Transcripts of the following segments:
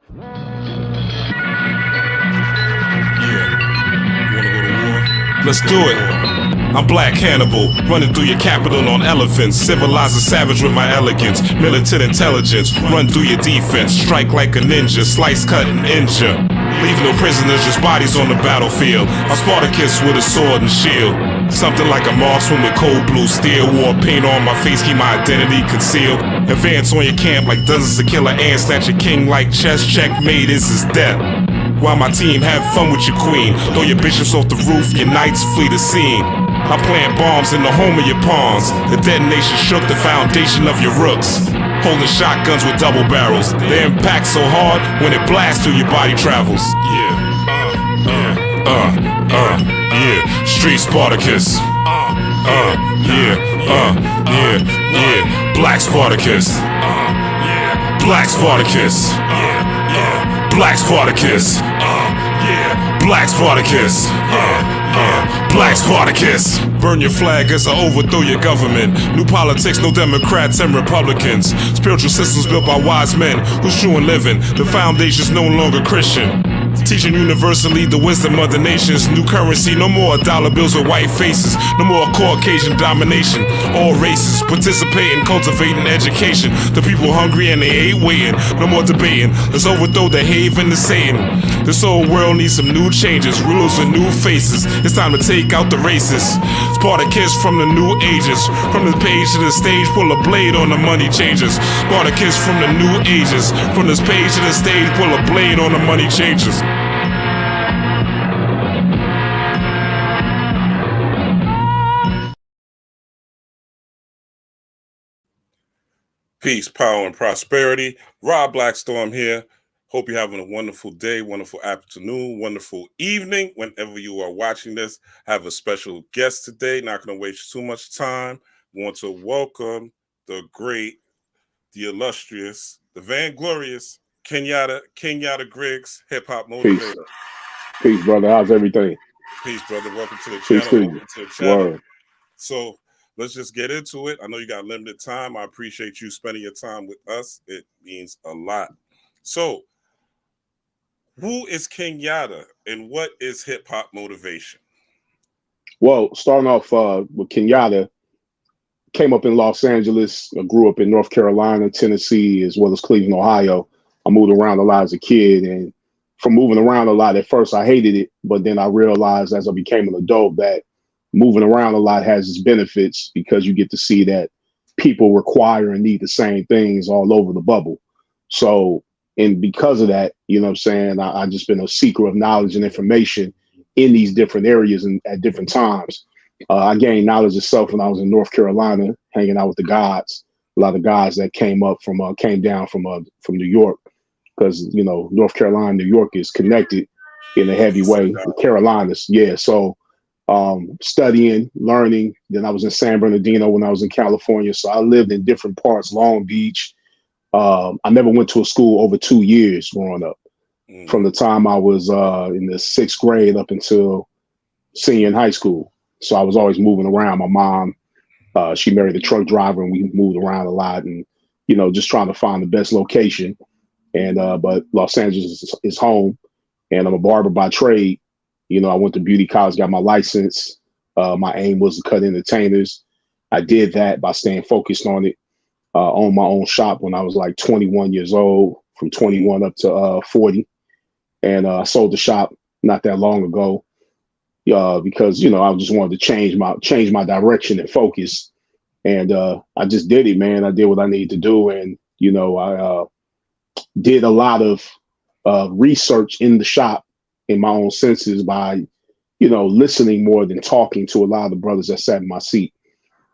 Let's do it. I'm Black Cannibal, running through your capital on elephants. Civilize a savage with my elegance. Militant intelligence, run through your defense. Strike like a ninja, slice, cut, and injure. Leave no prisoners, just bodies on the battlefield. I'm Spartacus with a sword and shield. Something like a marksman with cold blue steel. War paint on my face, keep my identity concealed. Advance on your camp like dozens of killer ants. Snatch your king like chess, checkmate, this is death. While my team have fun with your queen. Throw your bishops off the roof, your knights flee the scene. I plant bombs in the home of your pawns. The detonation shook the foundation of your rooks. Holding shotguns with double barrels. They impact so hard when it blasts through your body travels. Street Spartacus. Black Spartacus. Black Spartacus. Black Spartacus. Black Spartacus. Black Spartacus. Burn your flag as I overthrow your government. New politics, no Democrats and Republicans. Spiritual systems built by wise men who's true in living. The foundation's no longer Christian. Teaching universally the wisdom of the nations. New currency, no more dollar bills with white faces. No more Caucasian domination. All races participate in cultivating education. The people hungry and they ain't waiting. No more debating. Let's overthrow the haven to Satan. This whole world needs some new changes. Rulers with new faces. It's time to take out the racists. Spartacus from the new ages. From the page to the stage, pull a blade on the money changers. Spartacus from the new ages. From this page to the stage, pull a blade on the money changers. Peace, power, and prosperity. Rob Blackstorm here. Hope you're having a wonderful day, wonderful afternoon, wonderful evening. Whenever you are watching this, I have a special guest today. Not going to waste too much time. I want to welcome the great, the illustrious, the vainglorious Kenyatta Griggs, hip-hop motivator. Peace, brother. How's everything? Peace, brother. Welcome to the channel. Peace to you. Welcome to the channel. Word. So let's just get into it. I know you got limited time. I appreciate you spending your time with us. It means a lot. So, who is Kenyatta and what is hip hop motivation? Well, starting off with Kenyatta, came up in Los Angeles, grew up in North Carolina, Tennessee, as well as Cleveland, Ohio. I moved around a lot as a kid, and from moving around a lot, at first I hated it, but then I realized as I became an adult that moving around a lot has its benefits because you get to see that people require and need the same things all over the bubble. So, and because of that, you know what I'm saying, I've just been a seeker of knowledge and information in these different areas and at different times. I gained knowledge of self when I was in North Carolina, hanging out with the gods, a lot of guys that came down from New York, because, you know, North Carolina, New York is connected in a heavy way. The Carolinas, yeah. So studying, learning. Then I was in San Bernardino when I was in California. So I lived in different parts, Long Beach. I never went to a school over 2 years growing up. From the time I was in the 6th grade up until senior in high school. So I was always moving around. My mom, she married a truck driver, and we moved around a lot, and, you know, just trying to find the best location. And but Los Angeles is home, and I'm a barber by trade. You know, I went to beauty college, got my license. My aim was to cut entertainers. I did that by staying focused on it. Owned my own shop when I was like 21 years old, from 21 up to 40. And I sold the shop not that long ago because, you know, I just wanted to change my direction and focus. And I just did it, man. I did what I needed to do. And, you know, I did a lot of research in the shop in my own senses by, you know, listening more than talking to a lot of the brothers that sat in my seat.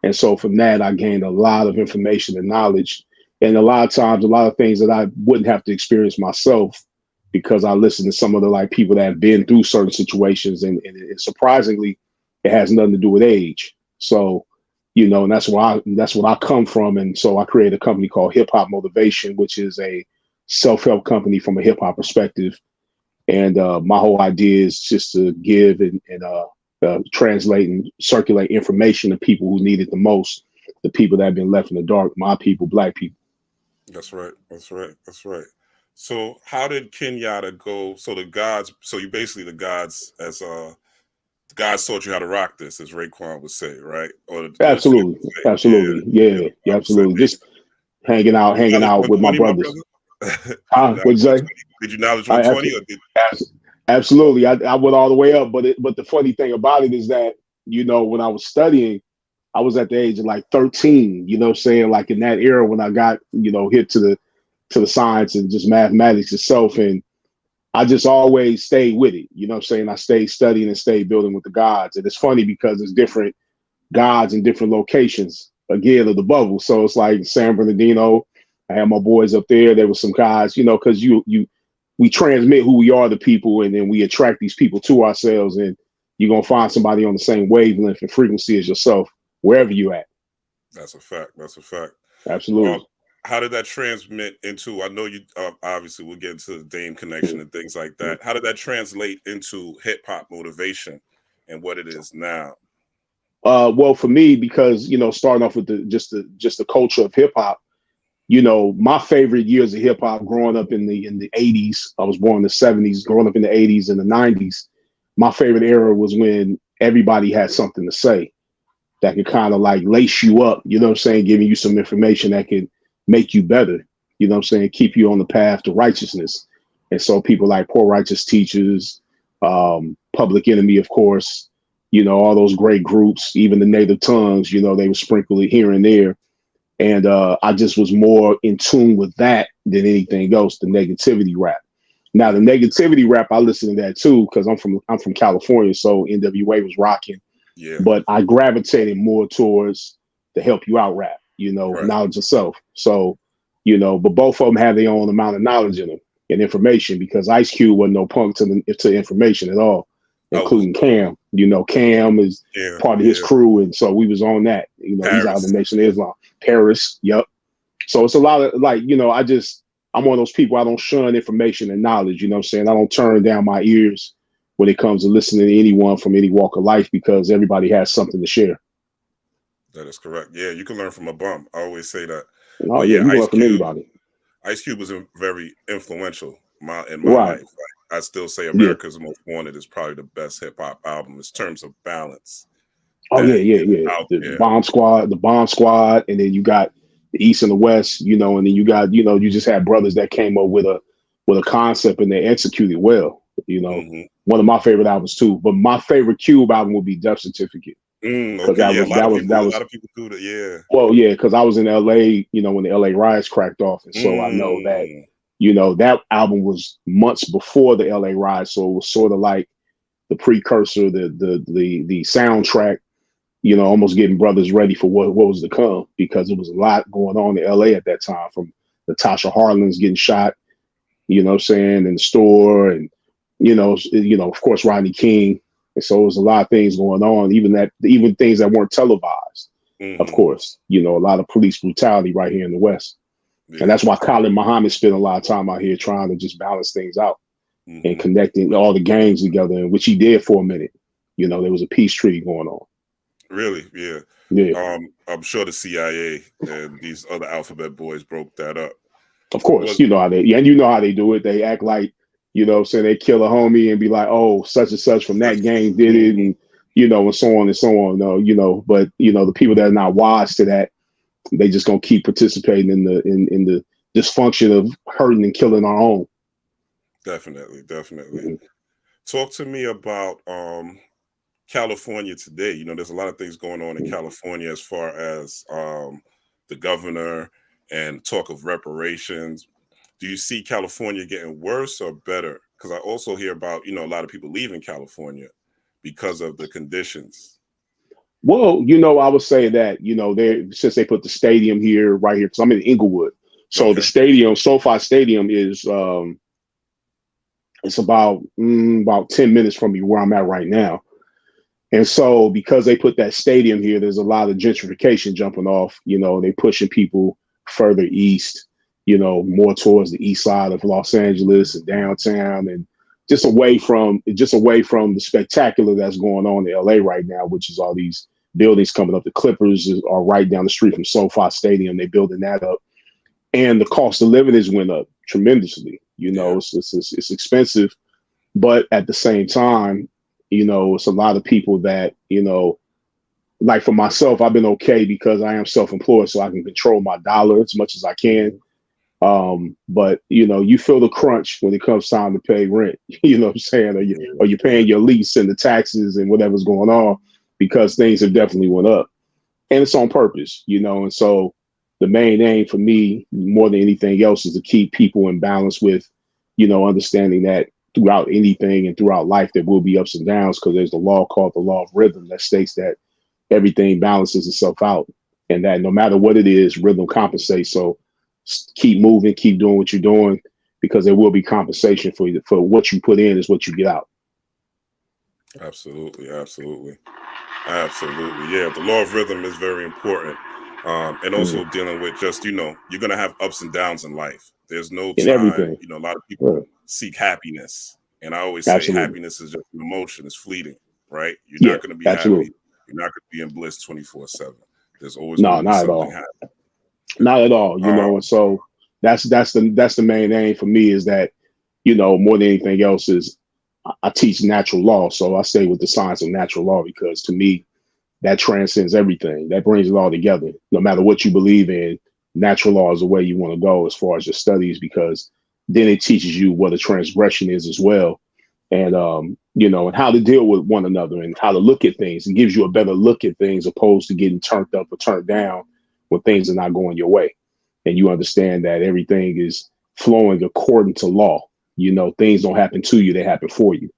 And so from that, I gained a lot of information and knowledge. And a lot of times, a lot of things that I wouldn't have to experience myself because I listened to some of the like people that have been through certain situations. And surprisingly, it has nothing to do with age. So, you know, and that's what I come from. And so I created a company called Hip Hop Motivation, which is a self-help company from a hip hop perspective. And my whole idea is just to give and translate and circulate information to people who need it the most, the people that have been left in the dark, my people, Black people. That's right. That's right. That's right. So how did Kenyatta go? So the gods, so you basically the gods as the gods taught you how to rock this, as Raekwon would say, right? Or the fans Absolutely, would say, yeah, absolutely, yeah, yeah, I would say absolutely. Just Did you hanging knowledge out with my 120, my brothers. brother? Did you Huh? What'd knowledge you say? 120? Did you knowledge I 120 absolutely, or did absolutely. I went all the way up, but the funny thing about it is that when I was studying, I was at the age of like 13. You know, what I'm saying, like in that era when I got hit to the science and just mathematics itself, and I just always stayed with it. You know, what I'm saying, I stayed studying and stayed building with the gods, and it's funny because it's different gods in different locations again of the bubble. So it's like San Bernardino. I had my boys up there. There was some guys, because we transmit who we are to people, and then we attract these people to ourselves. And you're gonna find somebody on the same wavelength and frequency as yourself wherever you at. That's a fact. That's a fact. Um, Absolutely. how did that transmit into? I know you obviously we'll get into the Dame connection and things like that. How did that translate into hip hop motivation and what it is now? Well, for me, because starting off with the culture of hip hop. My favorite years of hip hop growing up in the 80s. I was born in the 70s, growing up in the 80s and the 90s. My favorite era was when everybody had something to say that could kind of like lace you up, what I'm saying, giving you some information that could make you better, what I'm saying, keep you on the path to righteousness. And so people like Poor Righteous Teachers, Public Enemy, of course, all those great groups, even the Native Tongues, they were sprinkled here and there. And I just was more in tune with that than anything else, the negativity rap. Now, the negativity rap, I listen to that too, because I'm from California, so NWA was rocking. Yeah. But I gravitated more towards the help you out rap, Right. knowledge yourself. So, but both of them have their own amount of knowledge in them and information, because Ice Cube wasn't no punk to information at all, Oh, including Cam. Cam is yeah, part of his yeah. crew, and so we was on that. He's out of Paris. the Nation of Islam. Paris, yep. So it's a lot of like, I'm one of those people, I don't shun information and knowledge, what I'm saying? I don't turn down my ears when it comes to listening to anyone from any walk of life, because everybody has something to share. That is correct. Yeah, you can learn from a bum. I always say that. Oh But yeah, yeah, you can learn from anybody. Ice Cube was very influential in my Right. life. Like, I still say Yeah. America's Most Wanted is probably the best hip hop album in terms of balance. Oh yeah, That yeah, is yeah. out The there. Bomb Squad, and then you got the East and the West, and then you got, you just had brothers that came up with a concept and they executed well. One of my favorite albums too. But my favorite Cube album would be Death Certificate, because Okay, yeah, a lot that was of people do that. Yeah. well, yeah, because I was in LA, when the LA riots cracked off, and so I know that Mm, that album was months before the LA riots, so it was sort of like the precursor, the soundtrack, almost getting brothers ready for what was to come, because it was a lot going on in LA at that time, from Natasha Harlan's getting shot, what I'm saying, in the store, and of course Rodney King. And so it was a lot of things going on, even things that weren't televised. Of mm-hmm. course, a lot of police brutality right here in the West. Yeah. And that's why Colin Muhammad spent a lot of time out here trying to just balance things out Mm-hmm. and connecting all the gangs together, which he did for a minute. There was a peace treaty going on. Really? Yeah. Yeah. I'm sure the CIA and these other alphabet boys broke that up. Of course, how they, and how they do it. They act like, say they kill a homie and be like, oh, such and such from that gang did it, and and so on and so on. No, but the people that are not wise to that, they just gonna keep participating in the dysfunction of hurting and killing our own. Definitely. Mm-hmm. Talk to me about California today. There's a lot of things going on in California as far as the governor and talk of reparations. Do you see California getting worse or better? Because I also hear about, a lot of people leaving California because of the conditions. Well, I would say that, since they put the stadium right here, because I'm in Inglewood. So Okay. the stadium, SoFi Stadium, is it's about 10 minutes from me where I'm at right now. And so because they put that stadium here, there's a lot of gentrification jumping off. They pushing people further east, more towards the east side of Los Angeles and downtown, and just away from the spectacular that's going on in LA right now, which is all these buildings coming up. The Clippers are right down the street from SoFi Stadium. They're building that up. And the cost of living has went up tremendously. You know, it's expensive, but at the same time, you know, it's a lot of people that, you know, like for myself, I've been okay because I am self-employed, so I can control my dollar as much as I can. But you know, you feel the crunch when it comes time to pay rent. You know what I'm saying? Or you're paying your lease and the taxes and whatever's going on, because things have definitely went up, and it's on purpose. You know, and so the main aim for me, more than anything else, is to keep people in balance with, you know, understanding that throughout anything and throughout life there will be ups and downs, because there's the law called the law of rhythm that states that everything balances itself out, and that no matter what it is, rhythm compensates. So keep moving, keep doing what you're doing, because there will be compensation for you. For what you put in is what you get out. Absolutely. Yeah, the law of rhythm is very important. And also dealing with just, you know, you're going to have ups and downs in life. There's no In time, everything. you know, a lot of people seek happiness. And I always say happiness is just an emotion, it's fleeting, right? You're not going to be happy. You're not going to be in bliss 24/7. There's always going to be something happening. Not at all, you know. And so that's the main aim for me, is that, you know, more than anything else, is I teach natural law. So I stay with the science of natural law, because to me, that transcends everything. That brings it all together. No matter what you believe in, natural law is the way you want to go as far as your studies, because then it teaches you what a transgression is as well. And, you know, and how to deal with one another and how to look at things. It gives you a better look at things, opposed to getting turned up or turned down when things are not going your way. And you understand that everything is flowing according to law. You know, things don't happen to you, they happen for you.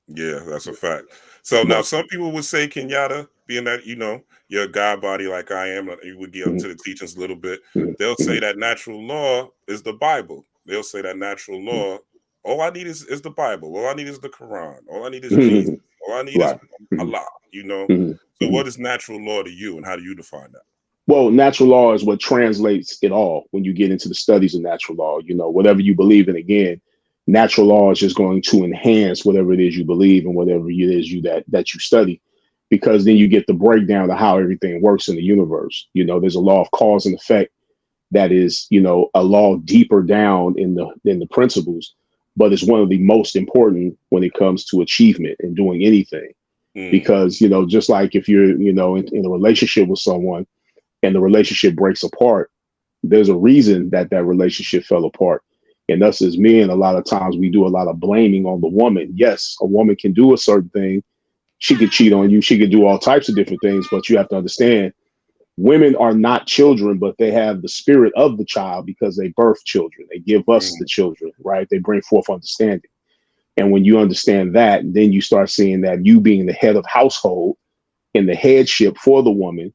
Yeah, that's a fact. So now some people would say, Kenyatta, being that, you know, you're a God body like I am, you would get into the teachings a little bit. They'll say that natural law is the Bible. They'll say that natural law, all I need is the Bible. All I need is the Quran. All I need is Jesus. All I need is Allah, you know? So what is natural law to you, and how do you define that? Well, natural law is what translates it all when you get into the studies of natural law. You know, whatever you believe in, again, natural law is just going to enhance whatever it is you believe and whatever it is that you study, because then you get the breakdown of how everything works in the universe. You know, there's a law of cause and effect that is, you know, a law deeper down in the principles, but it's one of the most important when it comes to achievement and doing anything. Because, you know, just like if you're, you know, in a relationship with someone and the relationship breaks apart, there's a reason that relationship fell apart. And us as men, a lot of times we do a lot of blaming on the woman. Yes, a woman can do a certain thing. She could cheat on you. She could do all types of different things. But you have to understand, women are not children, but they have the spirit of the child, because they birth children. They give us the children, right? They bring forth understanding. And when you understand that, then you start seeing that you being the head of household and the headship for the woman,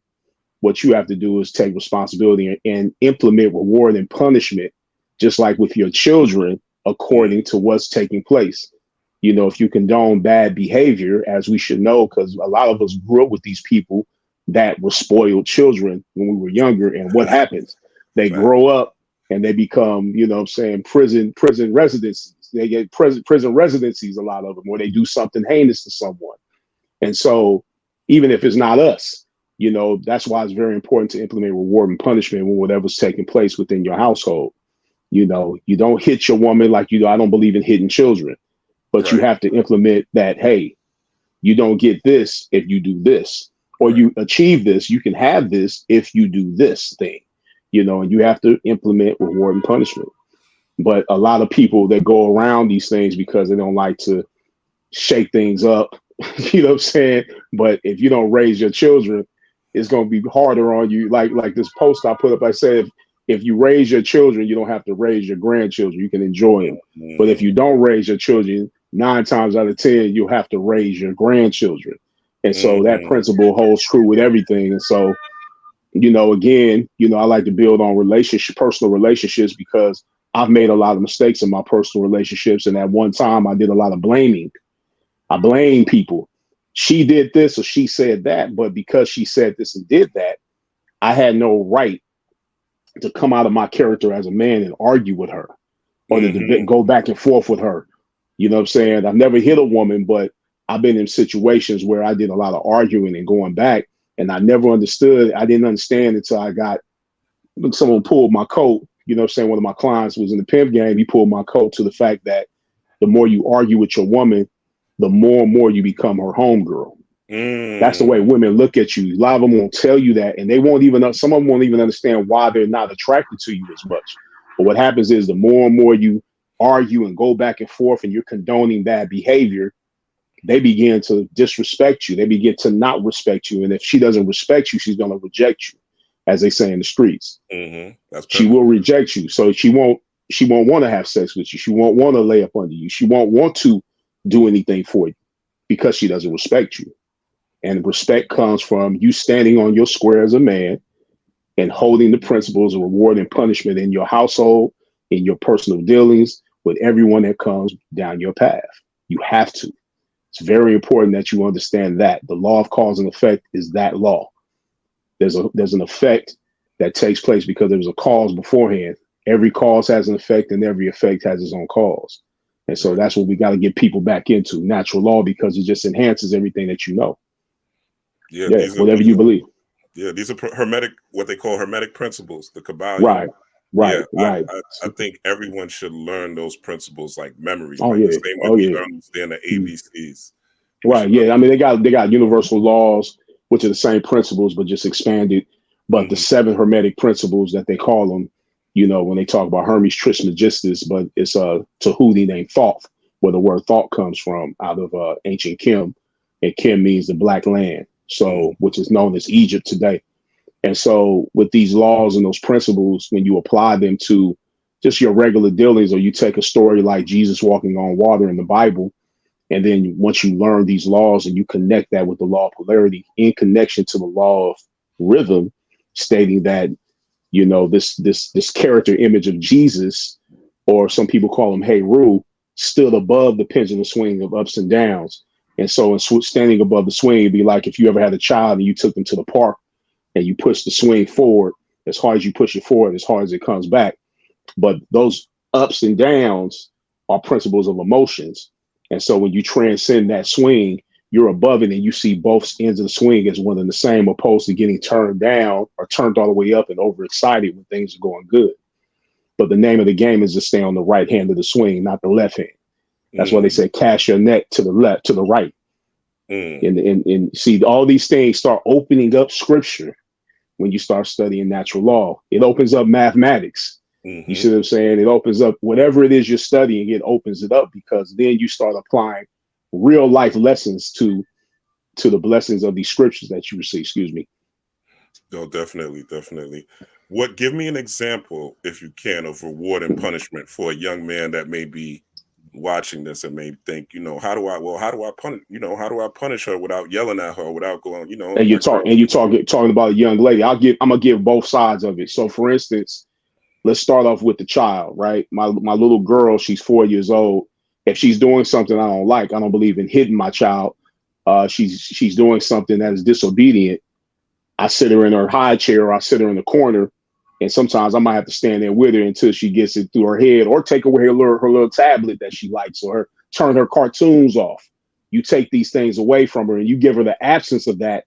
what you have to do is take responsibility and implement reward and punishment, just like with your children, according to what's taking place. You know, if you condone bad behavior, as we should know, because a lot of us grew up with these people that were spoiled children when we were younger. And what happens? They grow up and they become, you know what I'm saying, prison residencies. They get prison residencies, a lot of them, where they do something heinous to someone. And so even if it's not us, you know, that's why it's very important to implement reward and punishment when whatever's taking place within your household. You know, you don't hit your woman like, you know, I don't believe in hitting children, but you have to implement that, hey, you don't get this if you do this, or you achieve this, you can have this if you do this thing, you know, and you have to implement reward and punishment. But a lot of people that go around these things because they don't like to shake things up, you know what I'm saying? But if you don't raise your children, it's going to be harder on you. Like this post I put up, I said, if you raise your children, you don't have to raise your grandchildren. You can enjoy them. But if you don't raise your children, 9 times out of 10, you'll have to raise your grandchildren. And so that principle holds true with everything. And so, you know, again, you know, I like to build on personal relationships, because I've made a lot of mistakes in my personal relationships. And at one time I did a lot of blaming. I blame people. She did this or she said that, but because she said this and did that, I had no right to come out of my character as a man and argue with her, or to go back and forth with her. You know what I'm saying? I've never hit a woman, but I've been in situations where I did a lot of arguing and going back, and I never understood. I didn't understand until someone pulled my coat, you know what I'm saying, one of my clients was in the pimp game, he pulled my coat to the fact that the more you argue with your woman, the more and more you become her homegirl. That's the way women look at you. A lot of them won't tell you that, and they won't even, some of them won't even understand why they're not attracted to you as much. But what happens is the more and more you argue and go back and forth and you're condoning bad behavior, they begin to disrespect you. They begin to not respect you. And if she doesn't respect you, she's going to reject you, as they say in the streets. She will reject you. So she won't want to have sex with you. She won't want to lay up under you. She won't want to do anything for you because she doesn't respect you. And respect comes from you standing on your square as a man and holding the principles of reward and punishment in your household, in your personal dealings, with everyone that comes down your path. You have to. It's very important that you understand that the law of cause and effect is that law. There's an effect that takes place because there was a cause beforehand. Every cause has an effect and every effect has its own cause. And so that's what we got to get people back into, natural law, because it just enhances everything that you know. Yeah, whatever you believe. Yeah, these are hermetic, what they call hermetic principles, the Kabbalion. Right. I think everyone should learn those principles like memory. Oh, like yeah. The same way we understand the ABCs. Right. Yeah. I mean, they got universal laws, which are the same principles, but just expanded. But the 7 hermetic principles that they call them, you know, when they talk about Hermes Trismegistus, but it's a Tahuti named Thoth, where the word thought comes from, out of ancient Kim. And Kim means the black land. So, which is known as Egypt today. And so with these laws and those principles, when you apply them to just your regular dealings, or you take a story like Jesus walking on water in the Bible, and then once you learn these laws and you connect that with the law of polarity in connection to the law of rhythm, stating that, you know, this character image of Jesus, or some people call him Heru, stood above the pendulum swing of ups and downs. And so in standing above the swing, it'd be like if you ever had a child and you took them to the park and you push the swing forward, as hard as you push it forward, as hard as it comes back. But those ups and downs are principles of emotions. And so when you transcend that swing, you're above it and you see both ends of the swing as one and the same, opposed to getting turned down or turned all the way up and overexcited when things are going good. But the name of the game is to stay on the right hand of the swing, not the left hand. That's why they say cast your net to the left, to the right. And see, all these things start opening up scripture when you start studying natural law. It opens up mathematics. You see what I'm saying? It opens up whatever it is you're studying, it opens it up, because then you start applying real life lessons to the blessings of these scriptures that you receive. Excuse me. No, definitely. Give me an example, if you can, of reward and punishment for a young man that may be watching this and may think, you know, how do I punish her without yelling at her, without going, you know. And you're talking about a young lady. I'm gonna give both sides of it. So for instance, let's start off with the child, right? My little girl, she's 4 years old. If she's doing something I don't like, I don't believe in hitting my child. She's doing something that is disobedient. I sit her in her high chair, or I sit her in the corner, and sometimes I might have to stand there with her until she gets it through her head, or take away her little tablet that she likes, or turn her cartoons off. You take these things away from her and you give her the absence of that.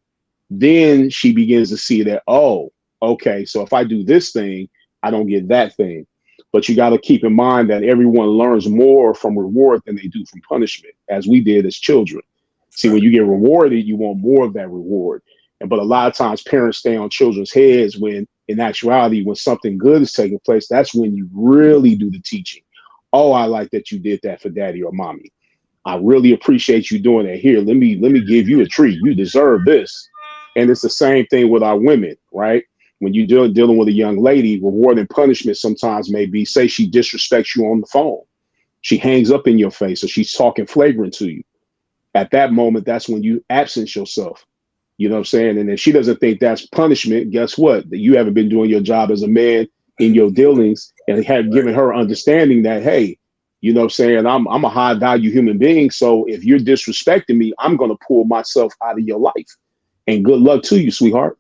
Then she begins to see that, oh, okay, so if I do this thing, I don't get that thing. But you got to keep in mind that everyone learns more from reward than they do from punishment, as we did as children. See, when you get rewarded, you want more of that reward. But a lot of times parents stay on children's heads when in actuality, when something good is taking place, that's when you really do the teaching. Oh, I like that you did that for daddy or mommy. I really appreciate you doing it. Here, let me give you a treat. You deserve this. And it's the same thing with our women, right? When you're dealing with a young lady, reward and punishment sometimes may be, say she disrespects you on the phone. She hangs up in your face, or she's talking flagrant to you. At that moment, that's when you absence yourself. You know what I'm saying? And if she doesn't think that's punishment, guess what? That you haven't been doing your job as a man in your dealings, and have given her understanding that, hey, you know what I'm saying? I'm a high value human being. So if you're disrespecting me, I'm going to pull myself out of your life. And good luck to you, sweetheart.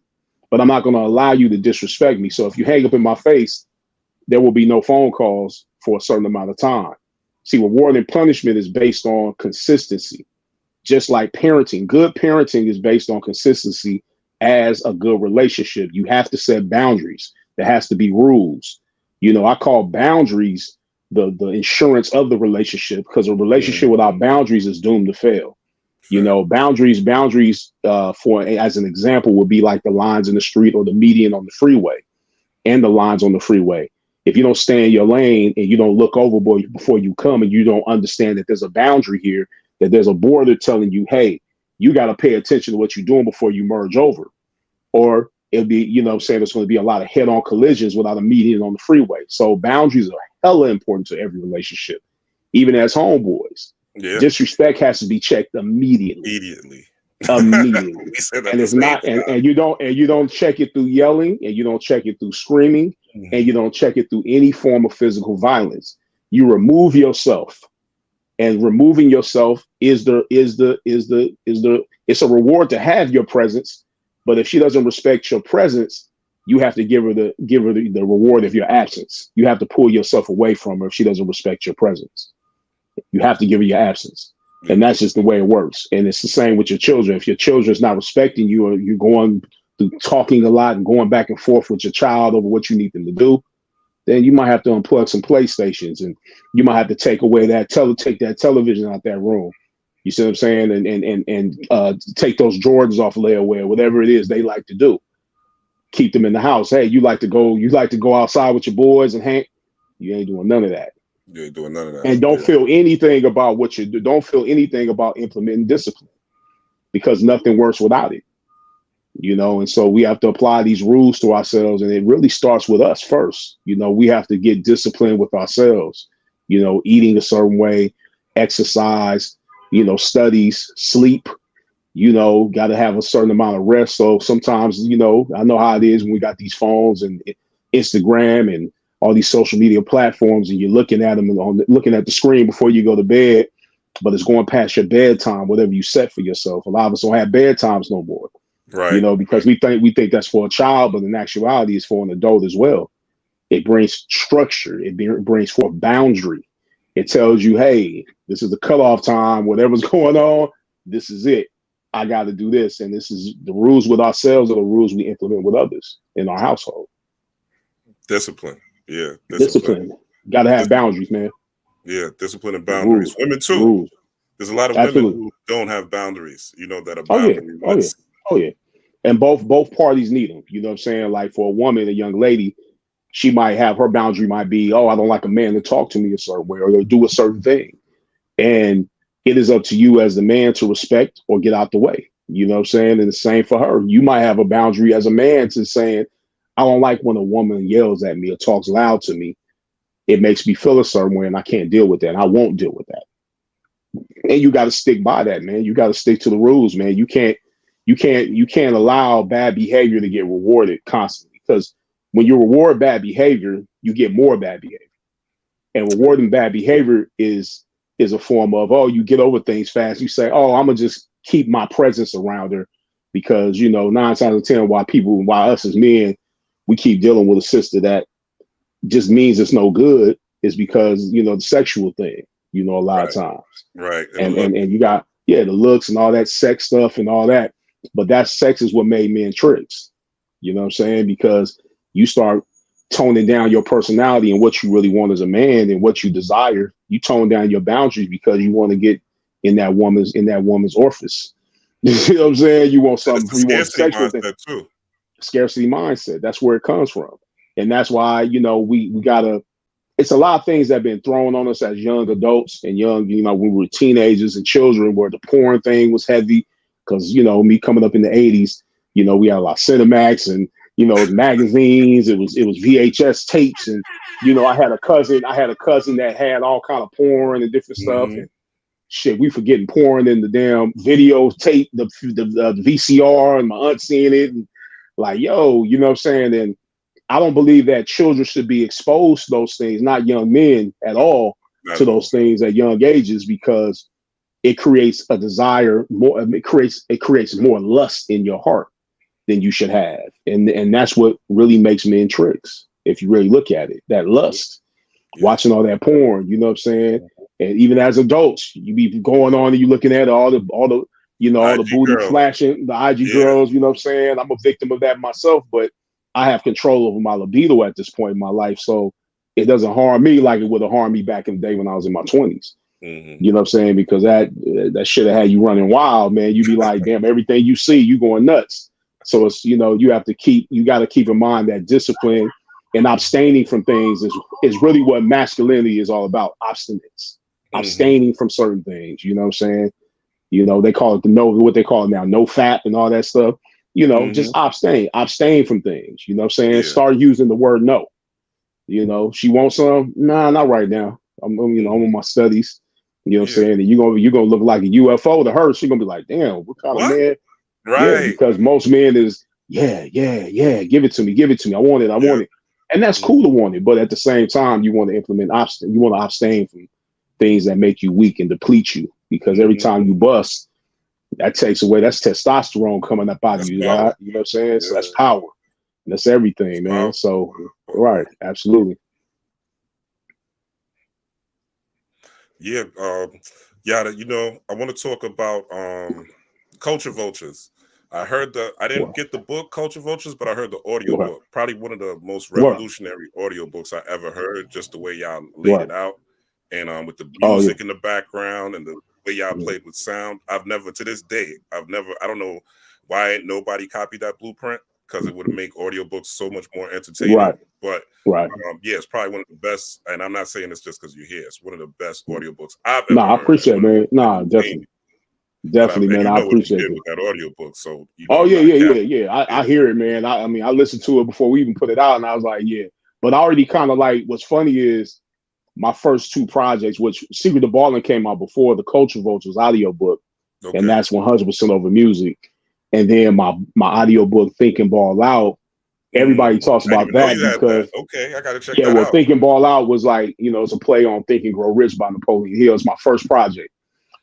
But I'm not going to allow you to disrespect me. So if you hang up in my face, there will be no phone calls for a certain amount of time. See, reward and punishment is based on consistency. Just like parenting, good parenting is based on consistency as a good relationship. You have to set boundaries. There has to be rules. I call boundaries the insurance of the relationship, because a relationship without boundaries is doomed to fail. Boundaries for as an example would be like the lines in the street or the median on the freeway and the lines on the freeway. If you don't stay in your lane and you don't look overboard before you come, and you don't understand that there's a boundary here, that there's a border telling you, hey, you got to pay attention to what you're doing before you merge over. Or it'll be, saying there's going to be a lot of head-on collisions without a median on the freeway. So boundaries are hella important to every relationship, even as homeboys. Yeah. Disrespect has to be checked immediately. And it's not, and you don't check it through yelling, and you don't check it through screaming, and you don't check it through any form of physical violence. You remove yourself, and removing yourself it's a reward to have your presence. But if she doesn't respect your presence, you have to give her the reward of your absence. You have to pull yourself away from her if she doesn't respect your presence. You have to give her your absence. And that's just the way it works. And it's the same with your children. If your children's not respecting you, or you're going through talking a lot and going back and forth with your child over what you need them to do, then you might have to unplug some PlayStations, and you might have to take away take that television out that room. You see what I'm saying? And take those Jordans off layaway, whatever it is they like to do. Keep them in the house. Hey, you like to go outside with your boys and hang? You ain't doing none of that. You ain't doing none of that. And don't feel anything about what you do. Don't feel anything about implementing discipline, because nothing works without it. And so we have to apply these rules to ourselves, and it really starts with us first. We have to get disciplined with ourselves, eating a certain way, exercise, studies, sleep, got to have a certain amount of rest. So sometimes, I know how it is when we got these phones and Instagram and all these social media platforms, and you're looking at them and looking at the screen before you go to bed, but it's going past your bedtime, whatever you set for yourself. A lot of us don't have bedtimes no more, right? Because we think that's for a child, but in actuality, it's for an adult as well. It brings structure. It brings forth boundary. It tells you, hey, this is the cutoff time. Whatever's going on, this is it. I got to do this, and this is the rules with ourselves, or the rules we implement with others in our household. Discipline. Yeah. Discipline. Got to have boundaries, man. Yeah. Discipline and boundaries. Women too. Rules. There's a lot of women who don't have boundaries, that are boundaryless. Oh yeah. And both parties need them. You know what I'm saying? Like for a woman, a young lady, she might have, her boundary might be, I don't like a man to talk to me a certain way, or to do a certain thing. And it is up to you as the man to respect or get out the way. You know what I'm saying? And the same for her. You might have a boundary as a man to saying, I don't like when a woman yells at me or talks loud to me. It makes me feel a certain way, and I can't deal with that. And I won't deal with that. And you got to stick by that, man. You got to stick to the rules, man. You can't allow bad behavior to get rewarded constantly, because when you reward bad behavior, you get more bad behavior. And rewarding bad behavior is a form of, you get over things fast. You say, I'm gonna just keep my presence around her, because 9 times out of 10, why us as men, we keep dealing with a sister that just means it's no good, is because the sexual thing, a lot of times, right? And you got the looks and all that sex stuff and all that, but that sex is what made men tricks. You know what I'm saying? Because you start toning down your personality and what you really want as a man and what you desire. You tone down your boundaries because you want to get in that woman's orifice. You know what I'm saying? You want something. You want sexual thing too. Scarcity mindset. That's where it comes from, and that's why we gotta. It's a lot of things that have been thrown on us as young adults and young, when we were teenagers and children, where the porn thing was heavy. Because me coming up in the 80s, we had a lot of Cinemax and it was magazines. It was VHS tapes, and I had a cousin that had all kind of porn and different stuff. And shit, we forgetting porn in the damn video tape, the VCR, and my aunt seeing it, and like, yo, you know what I'm saying? And I don't believe that children should be exposed to those things, not young men at all, to those things at young ages, because it creates a desire more. It creates more lust in your heart than you should have, and that's what really makes men tricks. If you really look at it, that lust, watching all that porn, you know what I'm saying? And even as adults, you be going on and you looking at all the all the booty flashing, the IG girls, you know what I'm saying? I'm a victim of that myself, but I have control over my libido at this point in my life. So it doesn't harm me like it would have harmed me back in the day when I was in my 20s. Mm-hmm. You know what I'm saying? Because that should have had you running wild, man. You'd be like, damn, everything you see, you going nuts. So it's, you know, you got to keep in mind that discipline and abstaining from things is really what masculinity is all about. Abstinence, abstaining from certain things. You know what I'm saying? You know, they call it what they call it now, no fat and all that stuff. You know, just abstain from things. You know what I'm saying? Yeah. Start using the word no. You know, she wants some. Nah, not right now. I'm on my studies. You know what I'm saying? And you're gonna look like a UFO to her. She's gonna be like, damn, what kind of man? Right. Yeah, because most men is, yeah, give it to me. I want it. And that's cool to want it, but at the same time, you want to you want to abstain from things that make you weak and deplete you. Because every time you bust, that takes away, that's testosterone coming up out of you. Right? You know what I'm saying? So that's power. And that's everything, man. Power. So right, absolutely. Yeah, you know, I want to talk about Culture Vultures. I didn't get the book Culture Vultures, but I heard the audio book. Probably one of the most revolutionary audio books I ever heard, just the way y'all laid it out. And with the music in the background and the way y'all played with sound. To this day, I don't know why nobody copied that blueprint, because it would make audiobooks so much more entertaining. Right. But it's probably one of the best, and I'm not saying this just because you're here. It's one of the best audiobooks I've ever heard. I appreciate it, man. Definitely, man. I appreciate it. With that audiobook. So I hear it, man. I mean, I listened to it before we even put it out, and I was like, yeah. But I already kind of like, what's funny is my first two projects, which Secret of Ballin came out before the Culture Vultures audiobook, and that's 100% over music. And then my audiobook Think and Ball Out, everybody talks about that because I gotta check that out. Think and Ball Out was like, you know, it's a play on Think and Grow Rich by Napoleon Hill. It's my first project.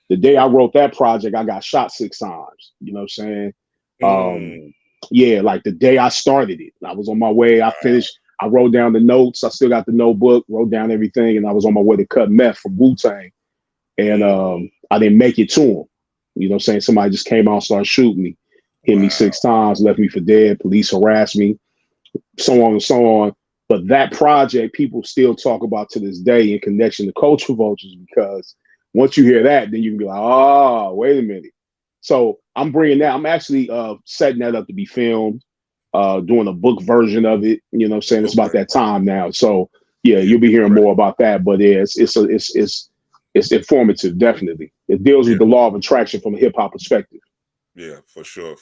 The day I wrote that project, I got shot 6 times. You know what I'm saying? Like the day I started it, I was on my way. I finished. I wrote down the notes. I still got the notebook, wrote down everything, and I was on my way to cut meth from Wu-Tang. And I didn't make it to him. You know what I'm saying? Somebody just came out and started shooting me, hit me 6 times, left me for dead. Police harassed me, so on and so on. But that project, people still talk about to this day in connection to Culture Vultures, because once you hear that, then you can be like, oh, wait a minute. So I'm bringing that. I'm actually setting that up to be filmed, doing a book version of it. You know what I'm saying? It's about that time now. So you'll be hearing more about that. But it's informative, definitely. It deals with the law of attraction from a hip hop perspective. Yeah, for sure.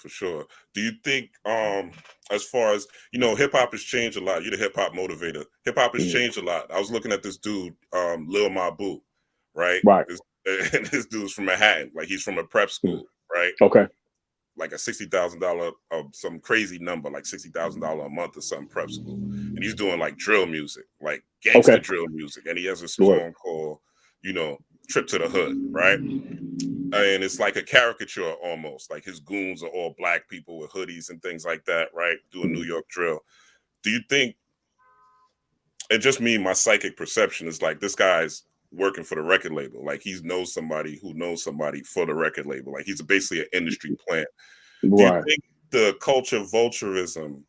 Do you think, as far as, you know, hip hop has changed a lot? You're the hip hop motivator. Hip hop has changed a lot. I was looking at this dude, Lil Mabu, right? And this dude's from Manhattan, like he's from a prep school, right? Okay. Like a $60,000, some crazy number, like $60,000 a month or something, prep school, and he's doing like drill music, like gangster drill music, and he has a song called, you know, Trip to the Hood, right? And it's like a caricature almost, like his goons are all black people with hoodies and things like that, right? Doing New York drill. Do you think, and just me, my psychic perception is like, this guy's working for the record label, like he knows somebody who knows somebody for the record label, like he's basically an industry plant. Do you think the culture vulturism,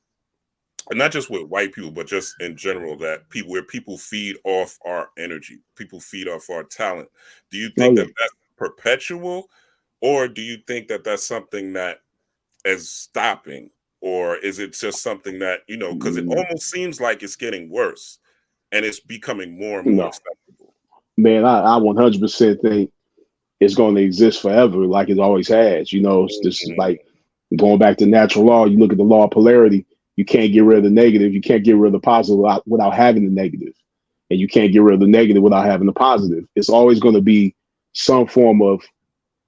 and not just with white people, but just in general, that where people feed off our energy, people feed off our talent, do you think that that's perpetual, or do you think that that's something that is stopping, or is it just something that, you know, because it almost seems like it's getting worse and it's becoming more and more acceptable? Man, I 100% think it's going to exist forever, like it always has. You know, it's just like going back to natural law. You look at the law of polarity. You can't get rid of the negative. You can't get rid of the positive without having the negative, and you can't get rid of the negative without having the positive. It's always going to be some form of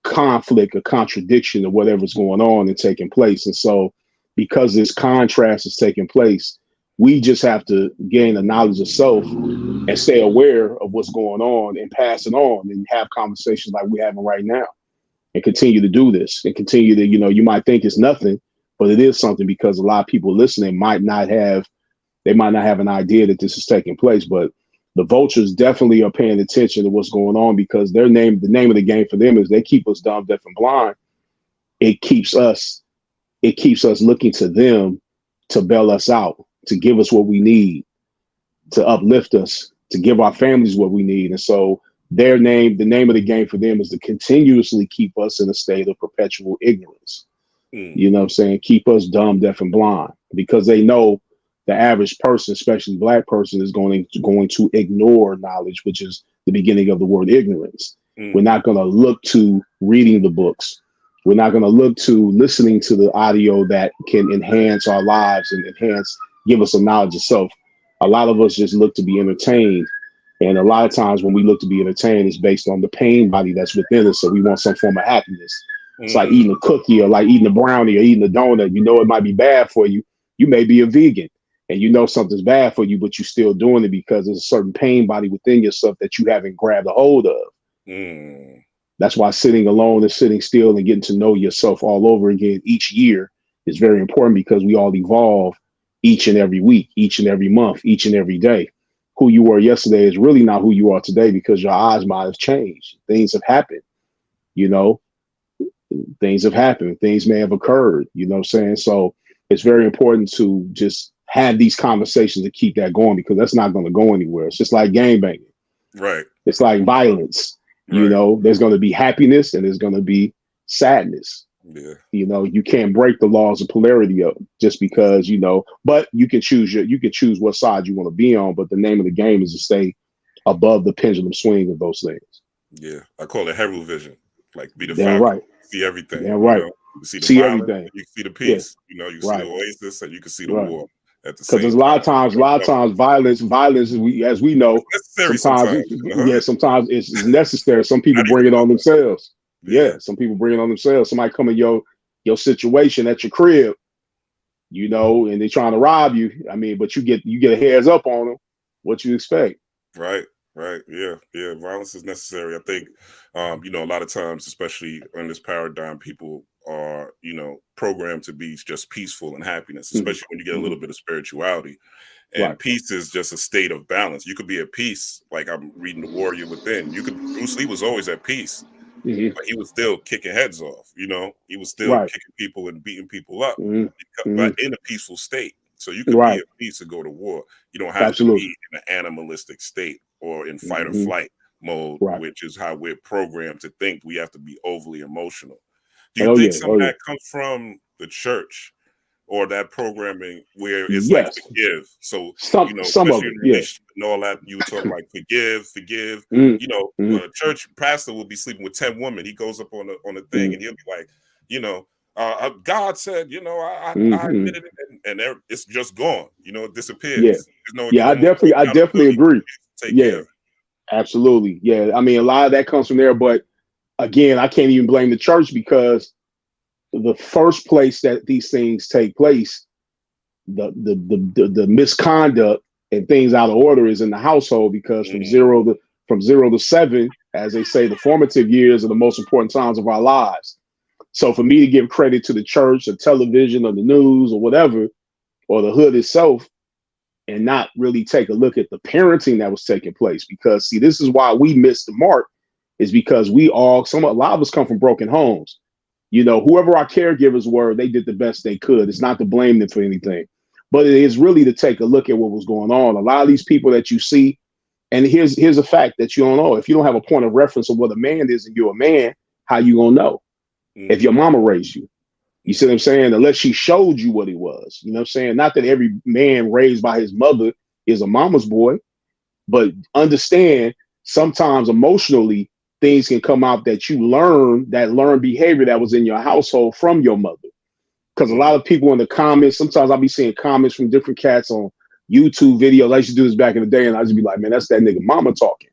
conflict or contradiction of whatever's going on and taking place. And so, because this contrast is taking place, we just have to gain a knowledge of self and stay aware of what's going on and pass it on and have conversations like we're having right now, and continue to do this and continue to, you know, you might think it's nothing, but it is something, because a lot of people listening might not have an idea that this is taking place. But the vultures definitely are paying attention to what's going on, because the name of the game for them is they keep us dumb, deaf, and blind. It keeps us looking to them to bail us out, to give us what we need. to uplift us, to give our families what we need. And so the name of the game for them is to continuously keep us in a state of perpetual ignorance. You know what I'm saying? Keep us dumb, deaf, and blind, because they know the average person, especially black person, is going to ignore knowledge, which is the beginning of the word ignorance. We're not going to look to reading the books. We're not going to look to listening to the audio that can enhance our lives and give us a knowledge of self. A lot of us just look to be entertained. And a lot of times when we look to be entertained, it's based on the pain body that's within us. So we want some form of happiness. It's like eating a cookie or like eating a brownie or eating a donut. You know it might be bad for you. You may be a vegan and you know something's bad for you, but you're still doing it because there's a certain pain body within yourself that you haven't grabbed a hold of. That's why sitting alone and sitting still and getting to know yourself all over again each year is very important, because we all evolve each and every week, each and every month, each and every day. Who you were yesterday is really not who you are today, because your eyes might have changed. Things have happened, you know. Things have happened. Things may have occurred, you know what I'm saying? So it's very important to just have these conversations to keep that going, because that's not going to go anywhere. It's just like gangbanging. Right. It's like violence. You know, there's going to be happiness and there's going to be sadness. Yeah. You know, you can't break the laws of polarity up just because, you know, but you can choose what side you want to be on. But the name of the game is to stay above the pendulum swing of those things. Yeah. I call it Herald vision. Like, be the Damn right. See everything. Damn right. You know? You see the violence, everything. You can see the peace. Yeah. You know, you can see the oasis and you can see the war at the same time. Because there's a lot of times violence, as we know, sometimes it's necessary. Some people bring it on themselves. Yeah, some people bring it on themselves. Somebody come in your situation at your crib, you know, and they're trying to rob you. I mean, but you get a heads up on them. What you expect? Right. Yeah. Violence is necessary. I think, you know, a lot of times, especially in this paradigm, people are, you know, programmed to be just peaceful and happiness, especially when you get a little bit of spirituality. And peace is just a state of balance. You could be at peace, like I'm reading The Warrior Within. Bruce Lee was always at peace, but he was still kicking heads off. You know, he was still kicking people and beating people up, but in a peaceful state. So you can be at peace and go to war. You don't have to be in an animalistic state or in fight or flight mode, which is how we're programmed to think we have to be overly emotional. Do you think some of that comes from the church or that programming where it's like forgive? So, you know, especially in relationship and all that, you talk like forgive. You know, a church pastor will be sleeping with 10 women. He goes up on the thing and he'll be like, you know, God said, you know, I admitted it, and it's just gone. You know, it disappears. I definitely agree. Absolutely. Yeah, I mean, a lot of that comes from there, but again, I can't even blame the church, because the first place that these things take place, the misconduct and things out of order is in the household, because from zero to 7, as they say, the formative years are the most important times of our lives. So for me to give credit to the church or television or the news or whatever, or the hood itself, and not really take a look at the parenting that was taking place, because see, this is why we missed the mark, is because a lot of us come from broken homes. You know, whoever our caregivers were, they did the best they could. It's not to blame them for anything, but it is really to take a look at what was going on. A lot of these people that you see, and here's a fact that you don't know. If you don't have a point of reference of what a man is and you're a man, how you gonna know? If your mama raised you? You see what I'm saying? Unless she showed you what he was. You know what I'm saying? Not that every man raised by his mother is a mama's boy, but understand sometimes emotionally things can come out that you learned behavior that was in your household from your mother. Because a lot of people in the comments, sometimes I'll be seeing comments from different cats on YouTube videos. I used to do this back in the day, and I just be like, man, that's that nigga mama talking.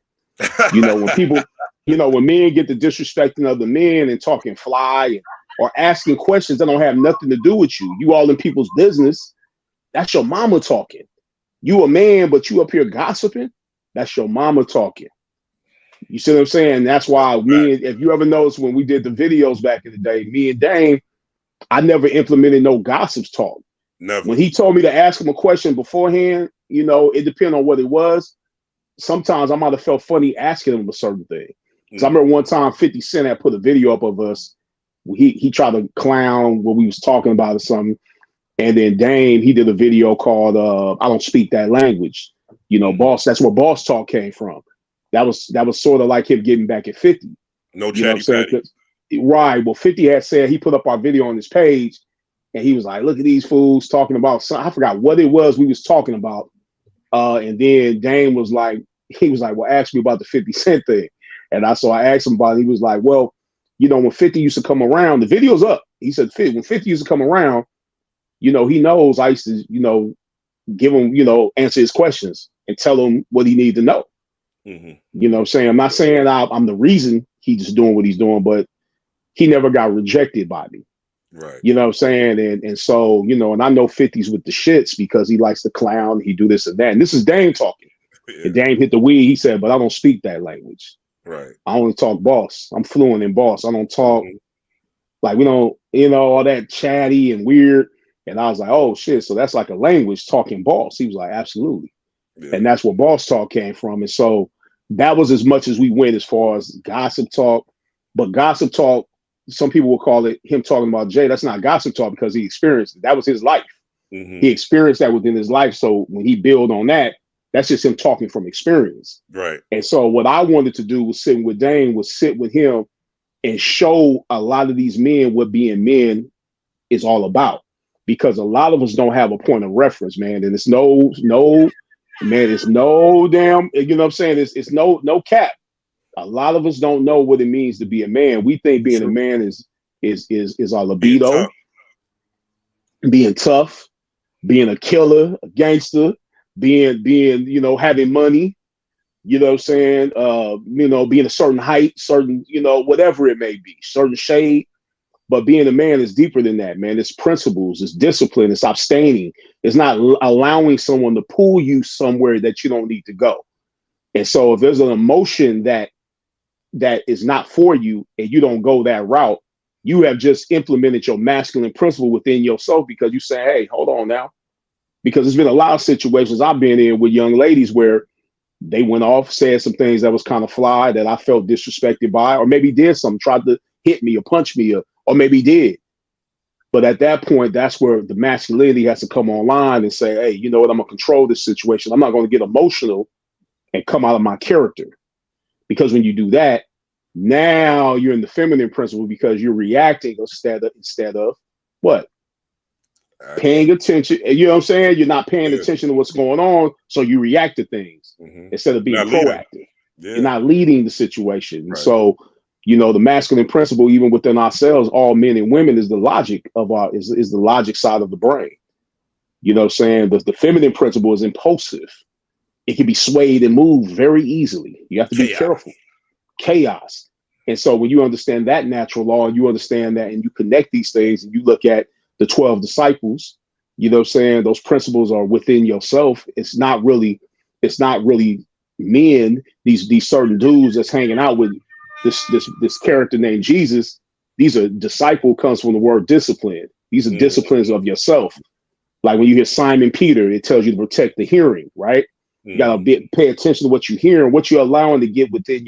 You know, when people, you know, when men get to disrespecting other men and talking fly or asking questions that don't have nothing to do with you, you all in people's business, that's your mama talking. You a man, but you up here gossiping, that's your mama talking. You see what I'm saying? That's why if you ever notice when we did the videos back in the day, me and Dame, I never implemented no gossips talk. Never. When he told me to ask him a question beforehand, you know, it depended on what it was. Sometimes I might have felt funny asking him a certain thing. Because I remember one time 50 Cent had put a video up of us. He tried to clown what we was talking about or something. And then Dame, he did a video called I Don't Speak That Language. You know, boss. That's where boss talk came from. That was sort of like him getting back at 50. No You know what I'm chatty saying? patty. Right. Well, 50 had said, he put up our video on his page, and he was like, "Look at these fools talking about something." I forgot what it was we was talking about. And then Dame was like, "Well, ask me about the 50 Cent thing." And I asked him about it. He was like, "Well, you know, when 50 used to come around, the video's up." He said, when 50 used to come around, you know, he knows I used to, you know, give him, you know, answer his questions and tell him what he needed to know. You know what I'm saying? I'm not saying I'm the reason he's just doing what he's doing, but he never got rejected by me. Right. You know what I'm saying? And so, you know, and I know 50's with the shits because he likes to clown, he do this and that. And this is Dame talking. Yeah. And Dame hit the weed. He said, "But I don't speak that language. Right. I only talk boss. I'm fluent in boss. I don't talk like, we don't, you know, all that chatty and weird." And I was like, "Oh shit. So that's like a language, talking boss." He was like, "Absolutely." Yeah. And that's where boss talk came from. And so that was as much as we went as far as gossip talk. But gossip talk, some people will call it him talking about Jay. That's not gossip talk because he experienced it. That was his life. He experienced that within his life. So when he build on that, that's just him talking from experience. Right. And so what I wanted to do was sit with Dane, was sit with him and show a lot of these men what being men is all about. Because a lot of us don't have a point of reference, man. And it's no damn, you know what I'm saying? It's no cap. A lot of us don't know what it means to be a man. We think being a man is our libido, being tough, being a killer, a gangster, being, you know, having money, you know what I'm saying? You know, being a certain height, certain, you know, whatever it may be, certain shade. But being a man is deeper than that, man. It's principles, it's discipline, it's abstaining. It's not allowing someone to pull you somewhere that you don't need to go. And so if there's an emotion that is not for you and you don't go that route, you have just implemented your masculine principle within yourself because you say, "Hey, hold on now." Because there's been a lot of situations I've been in with young ladies where they went off, said some things that was kind of fly that I felt disrespected by, or maybe did something, tried to hit me or punch me, or maybe did. But at that point, that's where the masculinity has to come online and say, "Hey, you know what? I'm gonna control this situation. I'm not going to get emotional and come out of my character." Because when you do that, now you're in the feminine principle because you're reacting instead of what? Paying attention. You know what I'm saying? You're not paying attention to what's going on, so you react to things instead of being proactive. You're not leading the situation. Right. So, you know, the masculine principle, even within ourselves, all men and women, is the logic of is the logic side of the brain. You know what I'm saying? The feminine principle is impulsive. It can be swayed and moved very easily. You have to be careful. Chaos. And so when you understand that natural law, and you understand that, and you connect these things, and you look at the 12 disciples, you know what I'm saying? Those principles are within yourself. It's not really men, these certain dudes that's hanging out with this character named Jesus. These are disciple, comes from the word discipline. These are disciplines of yourself. Like when you hear Simon Peter, it tells you to protect the hearing, right? You gotta pay attention to what you hear and what you're allowing to get within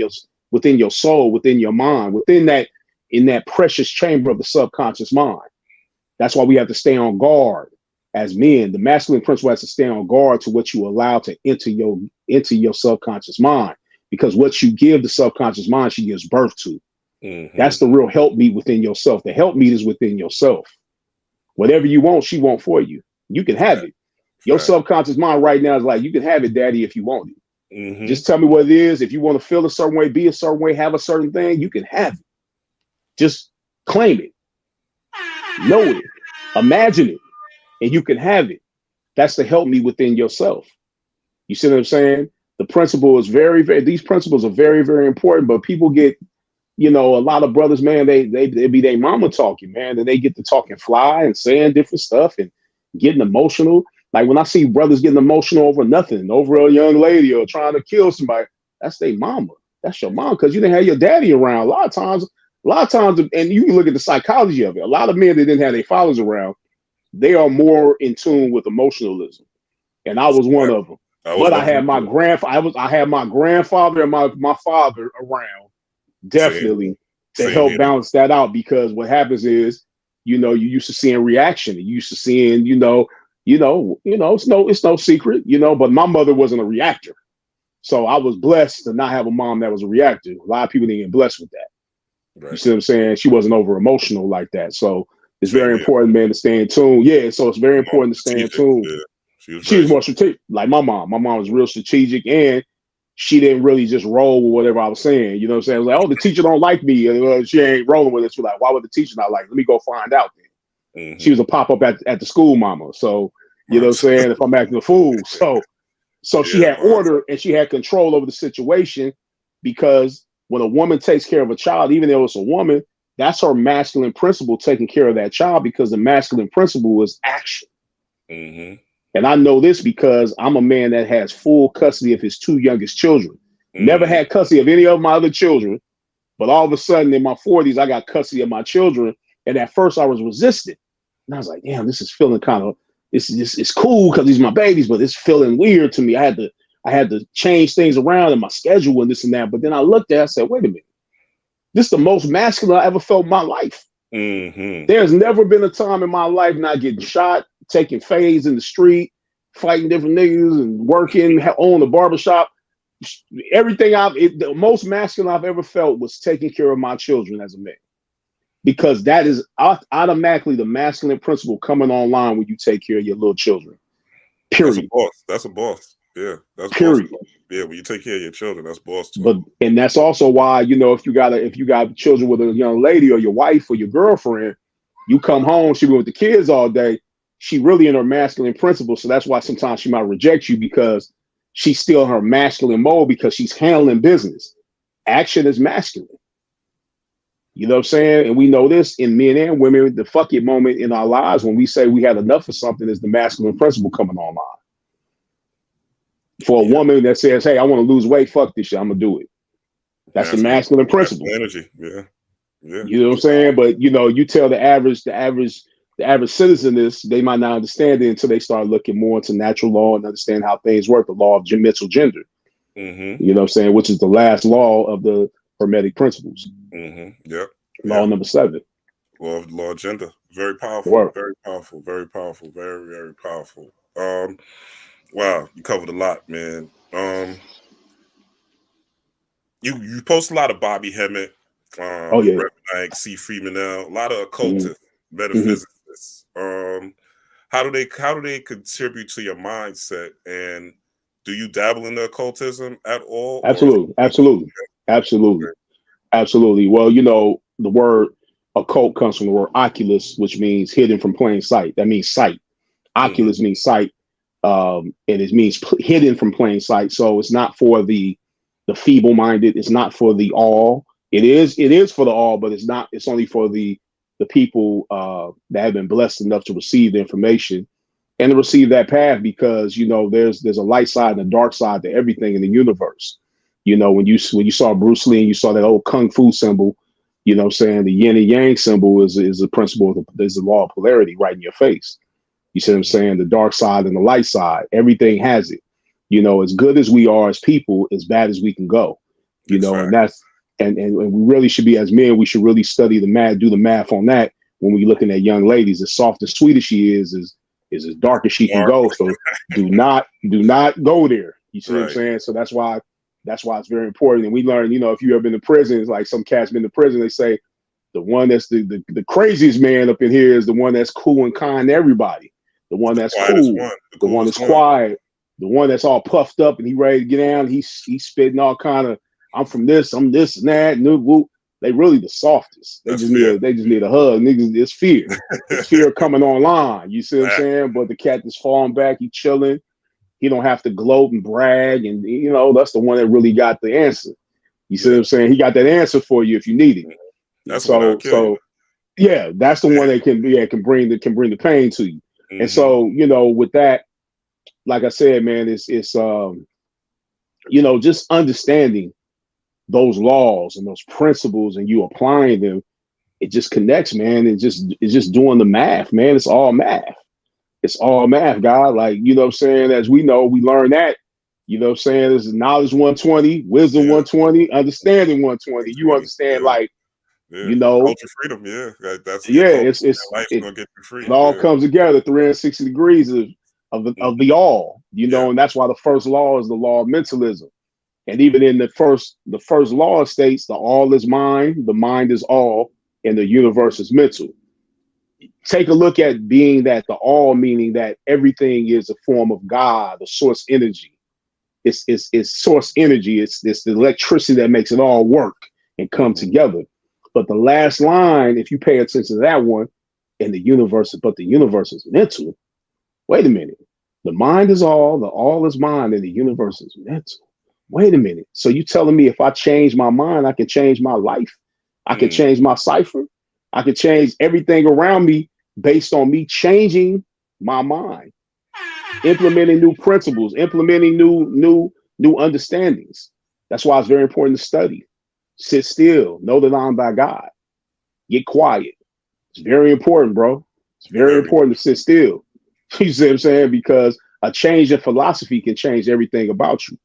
your soul, within your mind, in that precious chamber of the subconscious mind. That's why we have to stay on guard as men. The masculine principle has to stay on guard to what you allow to enter your subconscious mind, because what you give the subconscious mind, she gives birth to. That's the real helpmeet within yourself. The helpmeet is within yourself. Whatever you want, she want for you. You can have it. Your subconscious mind right now is like, "You can have it, daddy, if you want it. Just tell me what it is. If you want to feel a certain way, be a certain way, have a certain thing, you can have it. Just claim it. Know it. Imagine it. And you can have it." That's the help me within yourself. You see what I'm saying? The principle is these principles are very, very important, but people get, you know, a lot of brothers, man, they be their mama talking, man, and they get to talking fly and saying different stuff and getting emotional. Like when I see brothers getting emotional over nothing, over a young lady or trying to kill somebody, that's their mama. That's your mom, because you didn't have your daddy around. A lot of times, and you can look at the psychology of it. A lot of men that didn't have their fathers around, they are more in tune with emotionalism. And I was one of them. But I had my grandfather and my father around, definitely, to help balance that out. Because what happens is, you know, you used to seeing reaction. You used to seeing, you know, it's no secret, but my mother wasn't a reactor. So I was blessed to not have a mom that was a reactor. A lot of people didn't get blessed with that. Right. You see what I'm saying? She wasn't over emotional like that. So it's Same very here. important, man, to stay in tune. Yeah, so it's very important to stay in tune. Yeah. She was more strategic, like my mom. My mom was real strategic, and she didn't really just roll with whatever I was saying. You know what I'm saying? I was like, oh, the teacher don't like me. She ain't rolling with it. She's like, why would the teacher not like me? Let me go find out then. Mm-hmm. She was a pop-up at the school mama. So, you know what I'm saying? If I'm acting a fool. So she had order and she had control over the situation, because when a woman takes care of a child, even though it's a woman, that's her masculine principle taking care of that child, because the masculine principle is action. Mm-hmm. And I know this because I'm a man that has full custody of his two youngest children. Mm-hmm. Never had custody of any of my other children, but all of a sudden in my 40s, I got custody of my children. And at first I was resistant. And I was like, damn, this is feeling kind of, it's cool because these are my babies, but it's feeling weird to me. I had to change things around in my schedule and this and that. But then I looked at it, I said, wait a minute. This is the most masculine I ever felt in my life. Mm-hmm. There's never been a time in my life not getting shot, taking fades in the street, fighting different niggas and working, owning a barbershop. Everything the most masculine I've ever felt was taking care of my children as a man. Because that is automatically the masculine principle coming online when you take care of your little children. Period. That's a boss. Yeah. That's period. Boss. Yeah, when you take care of your children, that's boss talk. But and that's also why, if you got children with a young lady or your wife or your girlfriend, you come home, she be with the kids all day, she really in her masculine principle. So that's why sometimes she might reject you, because she's still in her masculine mode, because she's handling business. Action is masculine. You know what I'm saying? And we know this in men and women. The fuck it moment in our lives when we say we had enough of something is the masculine principle coming online. For a woman that says, hey, I want to lose weight, fuck this shit, I'm going to do it. That's the masculine principle. Energy, yeah. You know what I'm saying? But, you tell the average citizen this, they might not understand it until they start looking more into natural law and understand how things work, the law of mental gender. Mm-hmm. You know what I'm saying? Which is the last law of the Hermetic principles. Mm-hmm. Yep. Law number 7. Law of gender. Very powerful. Work. Very powerful. Very powerful. Very, very powerful. Wow, you covered a lot, man. You post a lot of Bobby Hemmett, Reverend Ike, C. Freemanel, a lot of occultists, metaphysicists. How do they contribute to your mindset, and do you dabble in the occultism at all? Absolutely. Well, the word occult comes from the word oculus, which means hidden from plain sight. That means sight. Oculus means sight, and it means hidden from plain sight. So it's not for the feeble-minded. It's not for the all. It is for the all, but it's not. It's only for the people that have been blessed enough to receive the information and to receive that path, because there's a light side and a dark side to everything in the universe. When you saw Bruce Lee and you saw that old kung fu symbol, saying the yin and yang symbol is a principle, there's the law of polarity right in your face. You see what I'm saying? The dark side and the light side, everything has it. As good as we are as people, as bad as we can go. And that's and we really should be, as men, we should really study the math, do the math on that when we're looking at young ladies. As soft and sweet as she is as dark as she can go. So do not go there. You see what I'm saying? So that's why it's very important. And we learn, if you ever been to prison, it's like some cats been to prison, they say the one that's the craziest man up in here is the one that's cool and kind to everybody. The one that's cool, the one that's quiet, the one that's all puffed up and he ready to get down. He's spitting all kind of, I'm from this, I'm this and that. And they really the softest. They just need a hug. Niggas, it's fear. It's fear coming online. You see what I'm saying? But the cat that's falling back, he chilling. He don't have to gloat and brag, and that's the one that really got the answer. You see what I'm saying? He got that answer for you if you need it. That's so yeah, that's the one that can bring the pain to you. And so with that, like I said, man, it's just understanding those laws and those principles and you applying them, it just connects, man. It's just doing the math, man. It's all math. It's all math, God. Like, what I'm saying? As we know, we learn that, what I'm saying? There's knowledge 120, wisdom 120, understanding 120. You understand, like, Yeah. You know, Ultra freedom. Yeah. That's your yeah, culture. it's Life's it, gonna get you free. it all Yeah. comes together 360 degrees of the all, you Yeah. know, and that's why the first law is the law of mentalism. And even in the first law states the all is mind, the mind is all, and the universe is mental. Take a look at being that the all, meaning that everything is a form of God, a source energy. It's source energy. It's the electricity that makes it all work and come Mm-hmm. together. But the last line, if you pay attention to that one, in the universe, but the universe is mental. Wait a minute. The mind is all, the all is mind, and the universe is mental. Wait a minute. So you telling me if I change my mind, I can change my life? I can Mm. change my cipher? I can change everything around me based on me changing my mind, implementing new principles, implementing new understandings. That's why it's very important to study. Sit still, know that I'm by God. Get quiet. It's very important, bro. It's very Very. important to sit still. You see what I'm saying? Because a change in philosophy can change everything about you.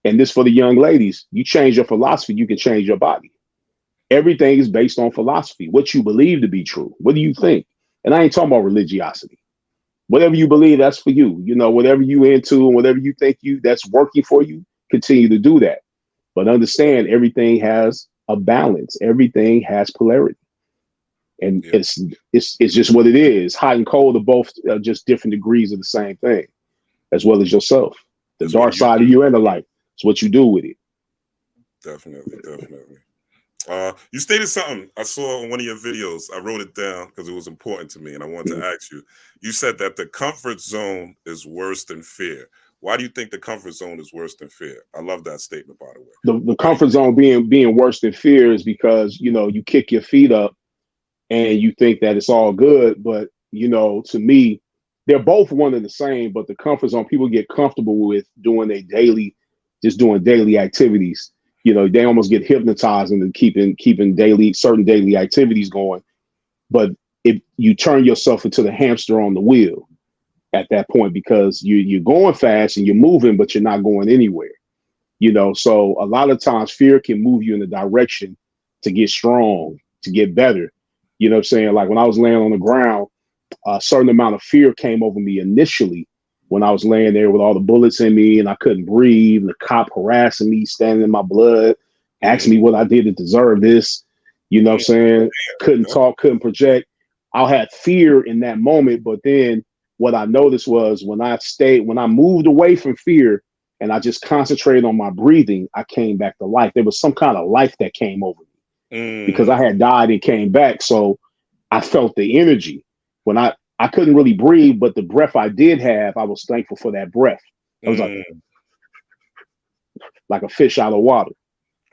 And this for the young ladies, you change your philosophy, you can change your body. Everything is based on philosophy, what you believe to be true. What do you think? And I ain't talking about religiosity. Whatever you believe, that's for you. You know, whatever you into and whatever you think you that's working for you, continue to do that. But understand everything has a balance. Everything has polarity. And Yeah. it's just what it is. Hot and cold are both just different degrees of the same thing, as well as yourself. The It's what dark you side do. of you and the light. It's what you do with it. Definitely. Definitely. You stated something I saw in one of your videos. I wrote it down because it was important to me, and I wanted to ask you. You said that the comfort zone is worse than fear. Why do you think the comfort zone is worse than fear? I love that statement, by the way. The Why do you comfort think? zone being worse than fear is because you kick your feet up and you think that it's all good. But to me, they're both one and the same. But the comfort zone, people get comfortable with just doing daily activities. They almost get hypnotized into keeping certain daily activities going. But if you turn yourself into the hamster on the wheel at that point, because you're going fast and you're moving, but you're not going anywhere. So a lot of times fear can move you in a direction to get strong, to get better. You know what I'm saying? Like when I was laying on the ground, a certain amount of fear came over me initially when I was laying there with all the bullets in me and I couldn't breathe, and the cop harassing me, standing in my blood, asking me what I did to deserve this. You know what I'm saying? Couldn't Yeah. talk, couldn't project. I had fear in that moment, but then what I noticed was when I moved away from fear and I just concentrated on my breathing, I came back to life. There was some kind of life that came over me because I had died and came back. So I felt the energy when I couldn't really breathe, but the breath I did have, I was thankful for that breath. It was like a fish out of water.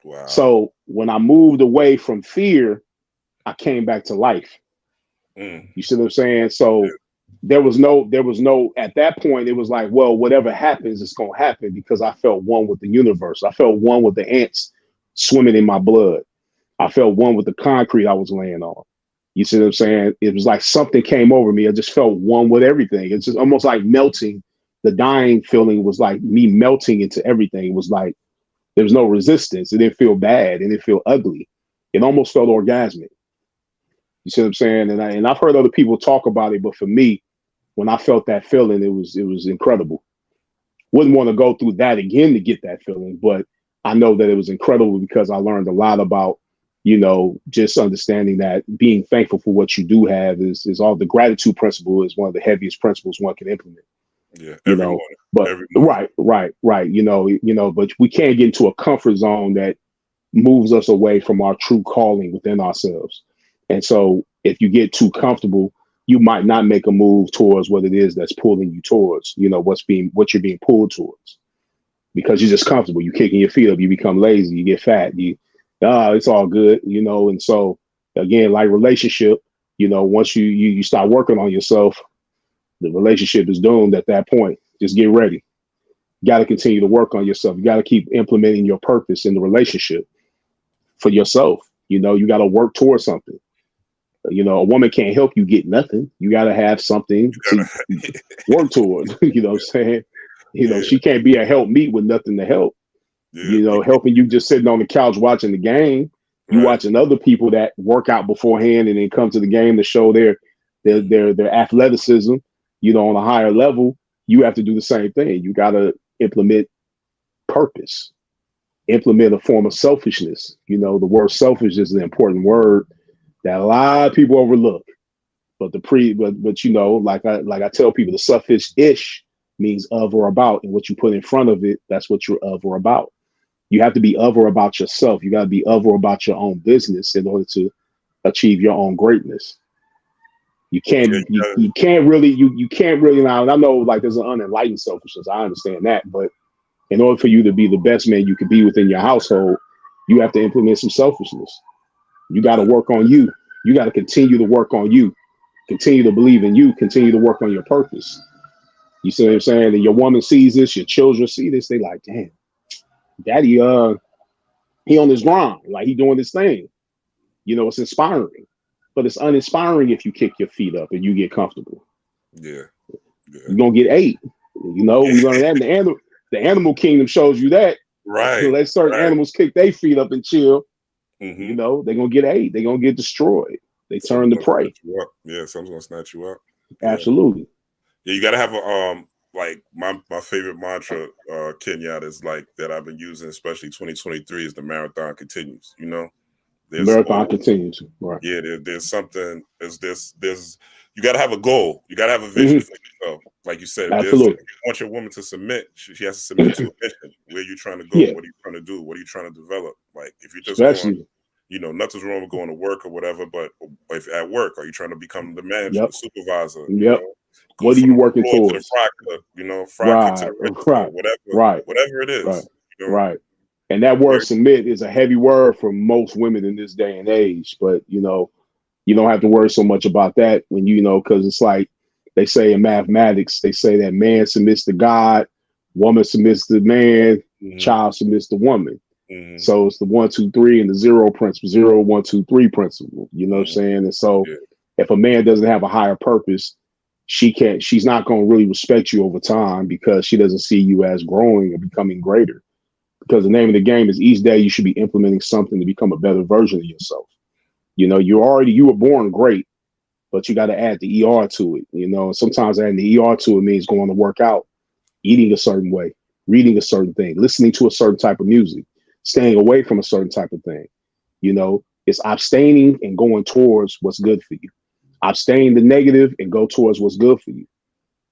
Wow. So when I moved away from fear, I came back to life. You see what I'm saying? So there was no at that point, it was like, well, whatever happens, it's gonna happen because I felt one with the universe. I felt one with the ants swimming in my blood. I felt one with the concrete I was laying on. You see what I'm saying? It was like something came over me. I just felt one with everything. It's just almost like melting. The dying feeling was like me melting into everything. It was like there was no resistance. It didn't feel bad. It didn't feel ugly. It almost felt orgasmic. You see what I'm saying? And I've heard other people talk about it, but for me, when I felt that feeling, it was incredible. Wouldn't want to go through that again to get that feeling, but I know that it was incredible because I learned a lot about, just understanding that being thankful for what you do have is all the gratitude principle is one of the heaviest principles one can implement. Yeah. You Every know, morning. but Every morning. right. But we can't get into a comfort zone that moves us away from our true calling within ourselves. And so if you get too comfortable, you might not make a move towards what it is that's pulling you towards, what you're being pulled towards. Because you're just comfortable. You're kicking your feet up, you become lazy, you get fat, it's all good, and so again, like relationship, once you start working on yourself, the relationship is doomed at that point. Just get ready. You got to continue to work on yourself. You got to keep implementing your purpose in the relationship for yourself. You got to work towards something. A woman can't help you get nothing. You got to have something to work towards. You know what I'm saying? Yeah. She can't be a help meet with nothing to help. Yeah. Helping you just sitting on the couch watching the game. You Right. watching other people that work out beforehand and then come to the game to show their athleticism, on a higher level. You have to do the same thing. You got to implement purpose, implement a form of selfishness. The word selfish is an important word that a lot of people overlook. But like I tell people, the suffix ish means of or about, and what you put in front of it, that's what you're of or about. You have to be of or about yourself. You got to be of or about your own business in order to achieve your own greatness. You can't you can't really now. And I know like there's an unenlightened selfishness. I understand that, but in order for you to be the best man you could be within your household, you have to implement some selfishness. You got to work on you. You got to continue to work on you. Continue to believe in you. Continue to work on your purpose. You see what I'm saying? And your woman sees this, your children see this, they like, damn, daddy, he on his grind, like he doing this thing. It's inspiring, but it's uninspiring if you kick your feet up and you get comfortable. Yeah. You're gonna get ate. We learned that in the animal kingdom shows you that. Right. So let certain animals kick their feet up and chill. Mm-hmm. They're gonna get ate. They're gonna get destroyed. They turn to prey. Yeah, someone's gonna snatch you up. Absolutely. Yeah, you gotta have a like my favorite mantra, Kenyatta, is like that I've been using, especially 2023, is the marathon continues. Marathon continues. Right. Yeah, there's something. There's you gotta have a goal. You gotta have a vision for yourself. Like you said, if you want your woman to submit, she has to submit to a mission. Where you trying to go? Yeah. What are you trying to do? What are you trying to develop? Like if you're just Especially, nothing's wrong with going to work or whatever, but if at work, are you trying to become the manager, Yep. the supervisor? Yep. What are you working towards? To the fry cook, fry cook to the register, whatever it is. Right. And that word submit is a heavy word for most women in this day and age. But, you don't have to worry so much about that when, because it's like they say in mathematics, they say that man submits to God, woman submits to man, child submits to woman. Mm-hmm. So it's the 1, 2, 3 and the 0 principle, 0, 1, 2, 3 principle. You know what I'm saying? And so if a man doesn't have a higher purpose, she's not going to really respect you over time because she doesn't see you as growing or becoming greater. Because the name of the game is each day you should be implementing something to become a better version of yourself. You were born great, but you got to add the ER to it. Sometimes adding the ER to it means going to work out, eating a certain way, reading a certain thing, listening to a certain type of music, staying away from a certain type of thing. It's abstaining and going towards what's good for you. Abstain the negative and go towards what's good for you.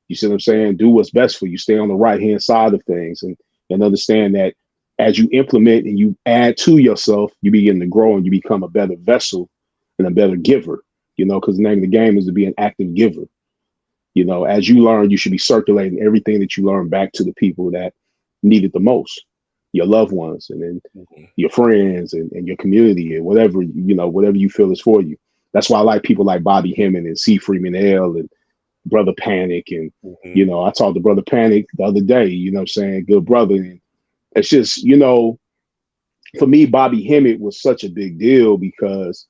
You see what I'm saying? Do what's best for you. Stay on the right-hand side of things and understand that as you implement and you add to yourself, you begin to grow and you become a better vessel and a better giver, because the name of the game is to be an active giver. As you learn, you should be circulating everything that you learn back to the people that need it the most, your loved ones, and then your friends and your community and whatever you feel is for you. That's why I like people like Bobby Hemming and C. Freeman L. and Brother Panic. And, I talked to Brother Panic the other day, good brother. And it's just, for me, Bobby Hemmett was such a big deal because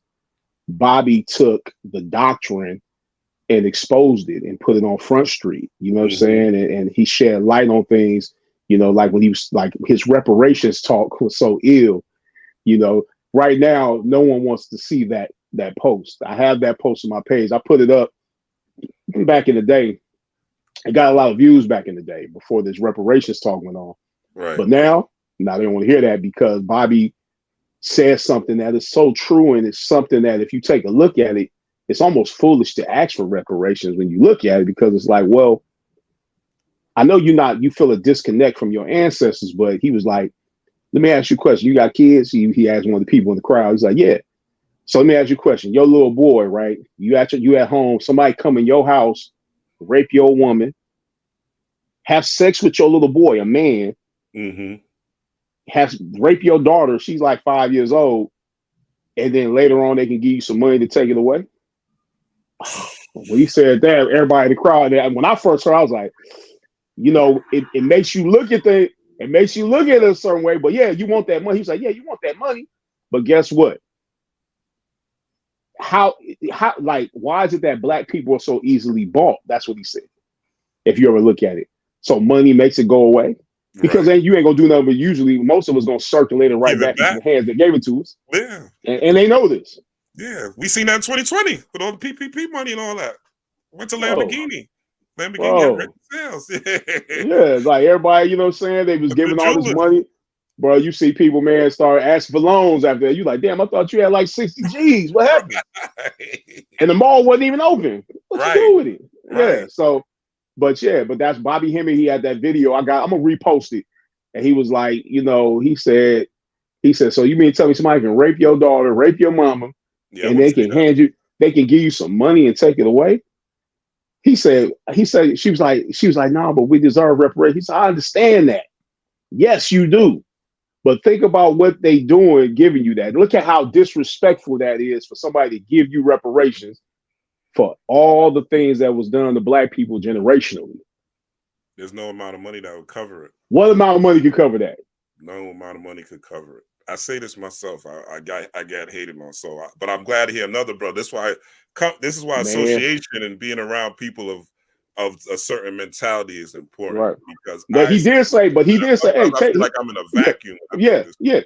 Bobby took the doctrine and exposed it and put it on Front Street, what I'm saying? And he shed light on things, like when he was like his reparations talk was so ill, right now, no one wants to see that post. I have that post on my page. I put it up back in the day. It got a lot of views back in the day before this reparations talk went on. Right. But now they don't want to hear that because Bobby says something that is so true, and it's something that if you take a look at it, it's almost foolish to ask for reparations when you look at it, because it's like, well, I know you feel a disconnect from your ancestors, but he was like, let me ask you a question. You got kids? He asked one of the people in the crowd. He's like, yeah. So let me ask you a question. Your little boy, right? You at home, somebody come in your house, rape your woman, have sex with your little boy, a man, rape your daughter, she's like 5 years old, and then later on they can give you some money to take it away. When he said that, everybody in the crowd, when I first heard, I was like, it makes you look at it a certain way, but yeah, you want that money. He's like, yeah, you want that money, but guess what? How why is it that black people are so easily bought? That's what he said. If you ever look at it, so money makes it go away. because Right. then you ain't gonna do nothing. But usually, most of us gonna circulate it right Give it back into back. the hands that gave it to us, Yeah. and they know this. Yeah. We seen that in 2020 with all the PPP money and all that. Went to Bro, Lamborghini. Lamborghini had bro, record sales. yeah, it's like everybody, you know what I'm saying? They was The giving all this jeweler. money. Bro, you see people, man, start asking for loans after that. You like, damn, I thought you had like 60 G's. What happened? Right. And the mall wasn't even open. What you Right. do with it? Yeah. Right. So, but that's Bobby Hemming. He had that video. I'm gonna repost it. And he was like, he said, so you mean to tell me somebody can rape your daughter, rape your mama, Yeah, I and want they to see can that. they can give you some money and take it away? He said, she was like, no, but we deserve reparations. He said, I understand that. Yes, you do. But think about what they doing giving you that. Look at how disrespectful that is for somebody to give you reparations for all the things that was done to black people generationally. There's no amount of money that would cover it. What amount of money could cover that? No amount of money could cover it. I say this myself. I got hated on, but I'm glad to hear another brother. This is why Man, association and being around people of a certain mentality is important. right. Because That he did say, hey, I feel like I'm in a vacuum. When I think this.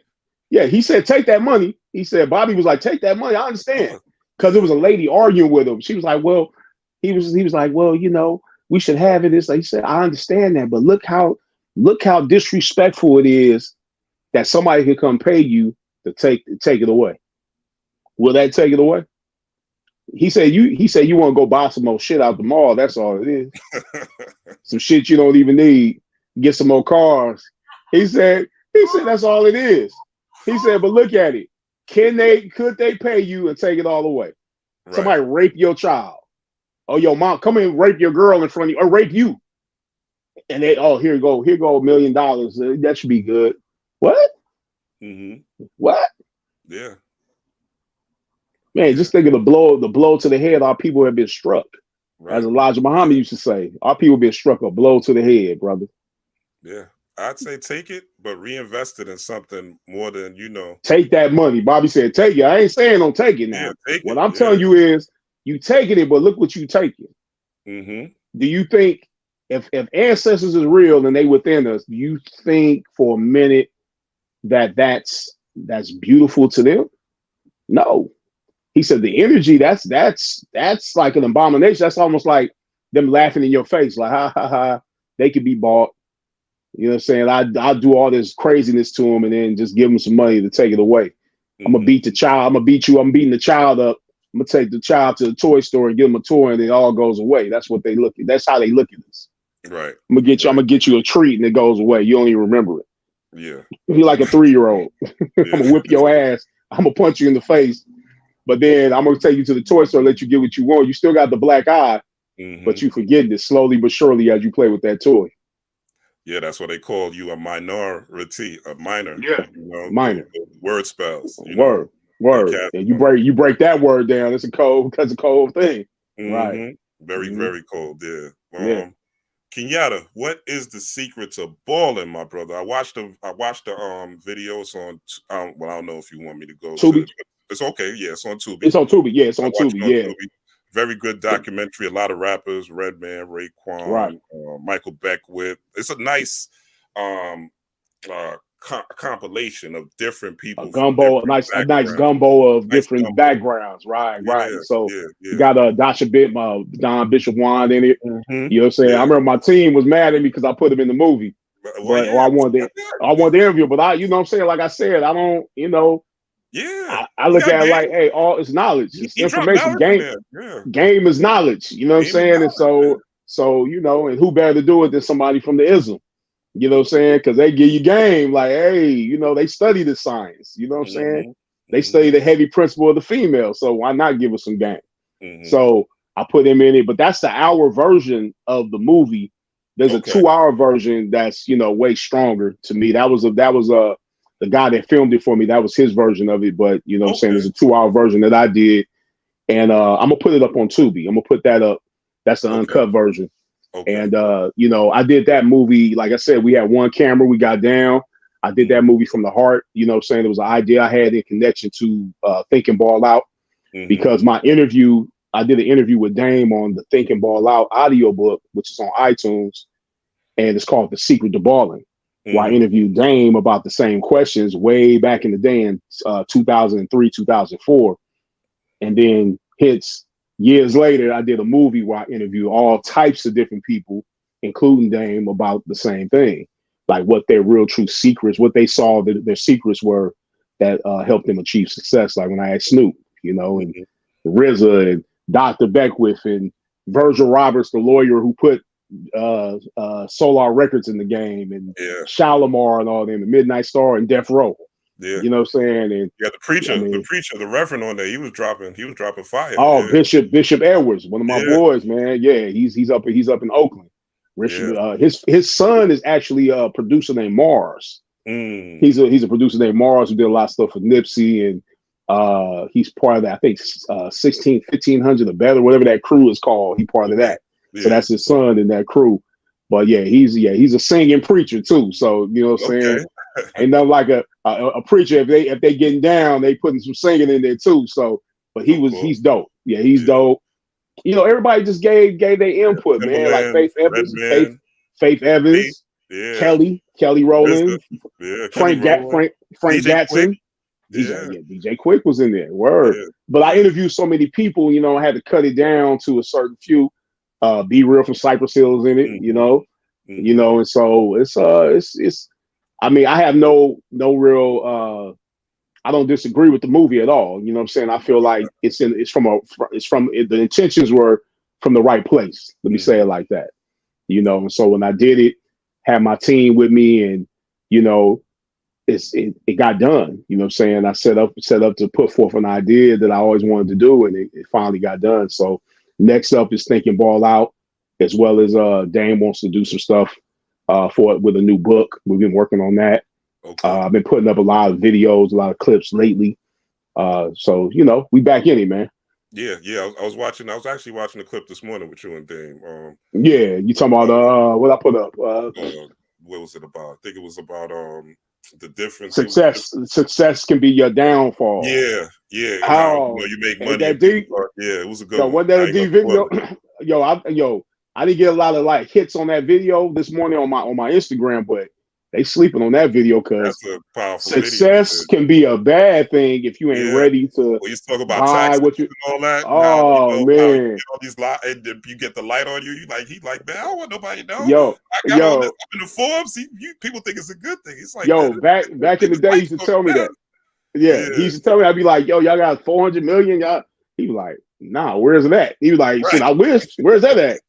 Yeah. He said, take that money. He said, Bobby was like, take that money. I understand. Because it was a lady arguing with him. She was like, well, he was like, well, we should have it. He said, I understand that, but look how disrespectful it is that somebody could come pay you to take it away. Will that take it away? He said you want to go buy some more shit out the mall. That's all it is. Some shit you don't even need. Get some more cars. He said that's all it is. He said, but look at it. Could they pay you and take it all away? Right. Somebody rape your child. Oh, your mom come in and rape your girl in front of you, or rape you. And they, here you go $1 million. That should be good. What? Mm-hmm. What? Yeah. Man, just think of the blow to the head our people have been struck. Right. As Elijah Muhammad used to say, our people been struck a blow to the head, brother. Yeah. I'd say take it, but reinvest it in something more than, Take that money. Bobby said, take it. I ain't saying don't take it now. Yeah, what I'm telling you is you taking it, but look what you taking. Mm-hmm. Do you think if ancestors is real and they within us, do you think for a minute that's beautiful to them? No. He said the energy, that's like an abomination. That's almost like them laughing in your face, like ha ha ha, they could be bought. You know what I'm saying? I'll do all this craziness to them and then just give them some money to take it away. Mm-hmm. I'm gonna beat the child, I'm gonna beat you, I'm beating the child up. I'm gonna take the child to the toy store and give them a toy and it all goes away. That's what they look at. That's how they look at us. Right. I'm gonna get you a treat and it goes away. You don't even remember it. Yeah. You're like a 3-year-old. I'm gonna whip your ass. I'm gonna punch you in the face. But then I'm gonna take you to the toy store, let you get what you want. You still got the black eye, but you forget this slowly but surely as you play with that toy. Yeah, that's what they call you, a minority, a minor. Yeah, minor. Word spells. Word. And you break that word down. It's a cold thing. Mm-hmm. Right. Very, very cold. Yeah. Kenyatta, what is the secret to balling, my brother? I watched the videos on. Well, I don't know if you want me to go Tubi. It's okay. Yeah, it's on Tubi. It's on Tubi. Yeah, it's on Tubi. Yeah. Tubi. Very good documentary. A lot of rappers: Redman, Raekwon, Michael Beckwith. It's a nice compilation of different people. A nice gumbo of different backgrounds. Right. So you got Don Bishop Wand in it. Mm-hmm. You know what I'm saying? I remember my team was mad at me because I put him in the movie. I wanted the interview, but you know what I'm saying? Like I said, I don't, Yeah, I look at it like, hey, all it's knowledge, it's information. Game is knowledge. You know what I'm saying? And so and who better to do it than somebody from the ism? You know what I'm saying? Because they give you game, like, hey, they study the science. You know what I'm saying? They study the heavy principle of the female. So why not give us some game? So I put him in it, but that's the hour version of the movie. There's a 2-hour version that's way stronger to me. That was the guy that filmed it for me. That was his version of it. But you know what I'm saying? There's a 2-hour version that I did. And I'm gonna put it up on Tubi. I'm gonna put that up. That's the uncut version. And I did that movie. Like I said, we had one camera, we got down. I did that movie from the heart. You know what I'm saying? It was an idea I had in connection to Think and Ball Out. Because I did an interview with Dame on the Think and Ball Out audiobook, which is on iTunes, and it's called The Secret to Balling. where I interviewed Dame about the same questions way back in the day in 2003, 2004. And then hits years later, I did a movie where I interviewed all types of different people, including Dame, about the same thing. Like what their real true secrets, what they saw that their secrets were that helped them achieve success. Like when I asked Snoop, you know, and RZA and Dr. Beckwith and Virgil Roberts, the lawyer who put Solar Records in the game, and Shalimar and all them, the Midnight Star and Death Row. Yeah, you know what I'm saying? And the preacher, the reverend on there, he was dropping fire. Oh, Bishop Edwards, one of my boys, man. Yeah, he's up in Oakland. His son is actually a producer named Mars. He's a producer named Mars who did a lot of stuff with Nipsey, and he's part of that, I think 1500 or better, whatever that crew is called. He's part of that. So that's his son in that crew. But he's a singing preacher too. So you know what I'm saying? Ain't nothing like a preacher. If they getting down, they putting some singing in there too. So, but he's dope. Yeah, he's dope. You know, everybody just gave their input, man. Like Faith Evans, Kelly Rowland, Frank Gatson. DJ Quick was in there. Word. But I interviewed so many people, you know, I had to cut it down to a certain few. Be Real from Cypress Hills in it, you know, and so it's. I mean, I have no real. I don't disagree with the movie at all. You know what I'm saying? I feel like the intentions were from the right place. Let me say it like that. You know, and so when I did it, had my team with me, and you know, it got done. You know what I'm saying? I set up to put forth an idea that I always wanted to do, and it finally got done. So next up is Think and Ball Out, as well as Dame wants to do some stuff for it with a new book. We've been working on that. I've been putting up a lot of videos, a lot of clips lately. So you know, we back in it, man. Yeah. I was actually watching the clip this morning with you and Dame. You talking about what I put up? What was it about? I think it was about the difference. Success can be your downfall. Yeah. How you make money. That deep? Yeah, it was a good one. Wasn't that a deep video? I didn't get a lot of like hits on that video this morning on my Instagram, but they sleeping on that video because success can be a bad thing if you ain't ready to. You talk about taxes and all that. Oh man, you get the light on you. He like, man, I don't want nobody to know. I got all this up in the Forbes. People think it's a good thing. It's like, back in the day, he used to tell me that. Yeah, he used to tell me, I'd be like, y'all got 400 million. He was like, nah, where's that? He was like, shit, I wish. Where's that at?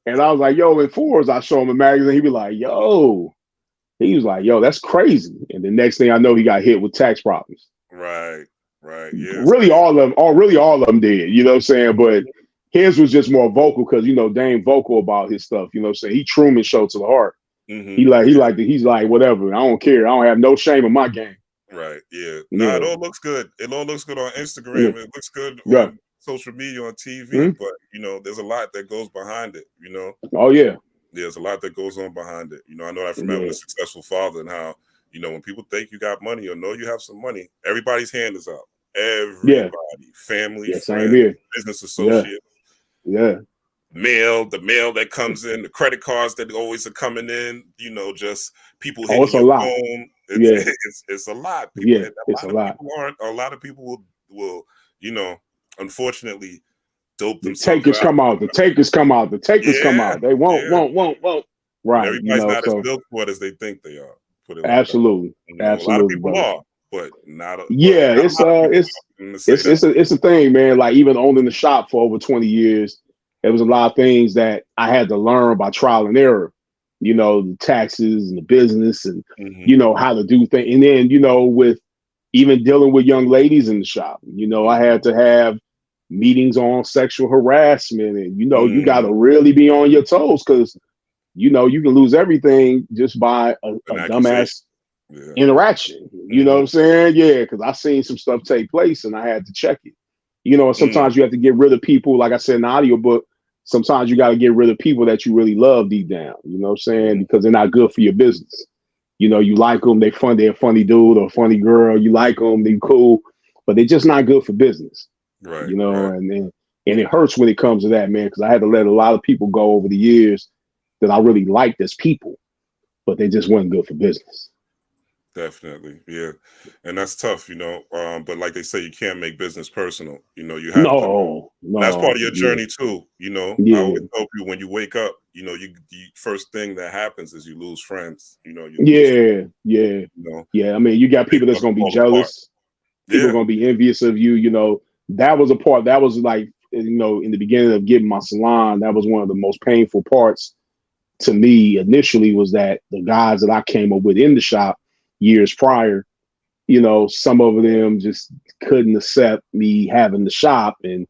And I was like, in Forbes, I show him a magazine. He'd be like, he was like, that's crazy. And the next thing I know, he got hit with tax problems. Right. Yeah. Really, all of them did. You know what I'm saying? But his was just more vocal because Dame vocal about his stuff. You know what I'm saying? He Truman Show to the heart. He's like, whatever. I don't care. I don't have no shame in my game. Right. Yeah. It all looks good. It all looks good on Instagram. It looks good on social media, on TV. But there's a lot that goes behind it. Oh yeah. There's a lot that goes on behind it. I know that from having a successful father, and how when people think you got money or know you have some money, everybody's hand is out. Everybody, family, friends, business associates, the mail that comes in, the credit cards that always are coming in. Just people hitting it's a your lot. phone. It's a lot. A lot of people will unfortunately dope themselves. The takers come out. They won't. Right. Everybody's not as built for it as they think they are. Absolutely. Absolutely. A lot of people are, but not. It's a thing, man. Like even owning the shop for over 20 years, there was a lot of things that I had to learn by trial and error. The taxes and the business and how to do things. And then, with even dealing with young ladies in the shop, I had to have meetings on sexual harassment, and you got to really be on your toes because you can lose everything just by a dumbass interaction. You know what I'm saying? Yeah, because I seen some stuff take place and I had to check it. And sometimes you have to get rid of people, like I said in the audiobook. Sometimes you got to get rid of people that you really love deep down. You know what I'm saying? Because they're not good for your business. You like them, they're a funny dude or a funny girl. You like them, they're cool, but they're just not good for business. Right. And it hurts when it comes to that, man, because I had to let a lot of people go over the years that I really liked as people. but they just weren't good for business. Definitely, yeah, and that's tough, you know. But like they say, you can't make business personal. You know, you have to. No, That's part of no, your journey too. You know, I yeah, always tell people when you wake up, you know, you first thing that happens is you lose friends. You know, you lose. yeah, yeah, You know, yeah. I mean, you got things people that's start to gonna be fall apart. jealous. People are Yeah, gonna be envious of you. You know, that was a part. That was like, you know, in the beginning of getting my salon, that was one of the most painful parts to me initially, was that the guys that I came up with in the shop years prior, you know, some of them just couldn't accept me having the shop, and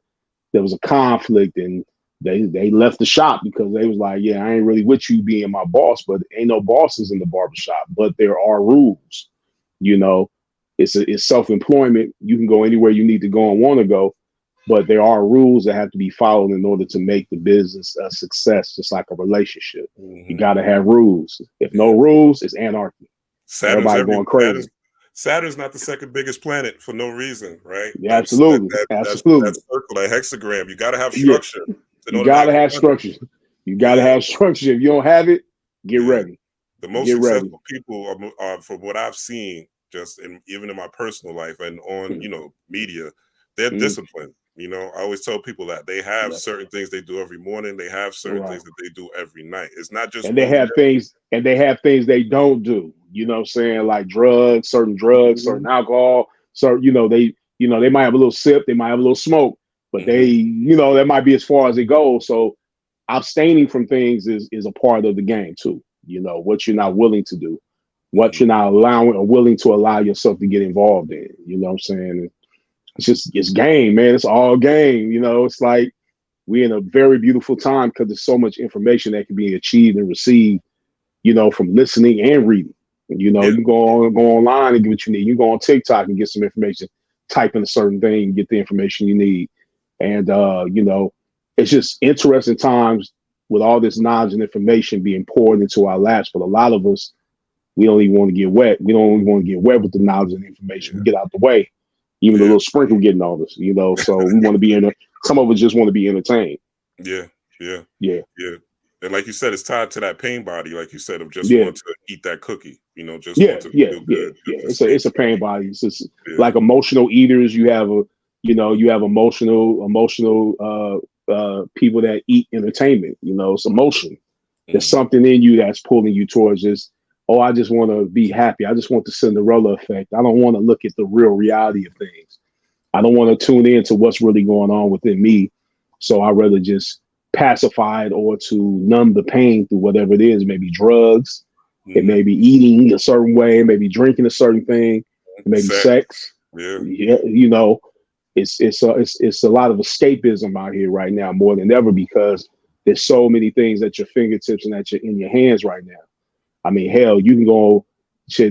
there was a conflict, and they left the shop because they was like, yeah, I ain't really with you being my boss, but ain't no bosses in the barbershop, but there are rules. You know, it's self-employment. You can go anywhere you need to go and want to go, but there are rules that have to be followed in order to make the business a success, just like a relationship. You got to have rules. If no rules, it's anarchy. Saturn's Everybody going crazy. Saturn's not the second biggest planet for no reason, right? Yeah, absolutely, That absolutely. circle, that hexagram. You got to have Yeah, structure in you order to got to have have abundance. structure. You got to Yeah, have structure. If you don't have it, get yeah. ready. The most Get ready. successful people are, from what I've seen, just even in my personal life and on media, they're disciplined. You know, I always tell people that they have Yeah. certain things they do every morning. They have certain Right. things that they do every night. It's not just And they have things, they don't do. You know what I'm saying? Like certain drugs, certain alcohol. So, you know, they might have a little sip, they might have a little smoke, but that might be as far as it goes. So abstaining from things is a part of the game too. You know, what you're not willing to do, what you're not allowing or willing to allow yourself to get involved in. You know what I'm saying? It's game, man. It's all game. You know, it's like we're in a very beautiful time because there's so much information that can be achieved and received, you know, from listening and reading. You know, you go online and get what you need. You go on TikTok and get some information, type in a certain thing, get the information you need. And you know, it's just interesting times with all this knowledge and information being poured into our laps. But a lot of us, we don't even want to get wet. We don't even want to get wet with the knowledge and information. We get out the way. Even the little sprinkle getting on us, you know. So we want to be some of us just want to be entertained. Yeah. And like you said, it's tied to that pain body, like you said, of just want to eat that cookie, you know, just want to feel good. It's a pain body. It's just like emotional eaters. You have emotional people that eat entertainment. You know, it's emotion. There's something in you that's pulling you towards this. Oh, I just want to be happy. I just want the Cinderella effect. I don't want to look at the real reality of things. I don't want to tune in to what's really going on within me. So I'd rather just pacify it or to numb the pain through whatever it is. Maybe drugs. It may be eating a certain way. It may be drinking a certain thing. It may be sex. Yeah, you know, it's a lot of escapism out here right now more than ever because there's so many things at your fingertips and in your hands right now. I mean, hell, you can go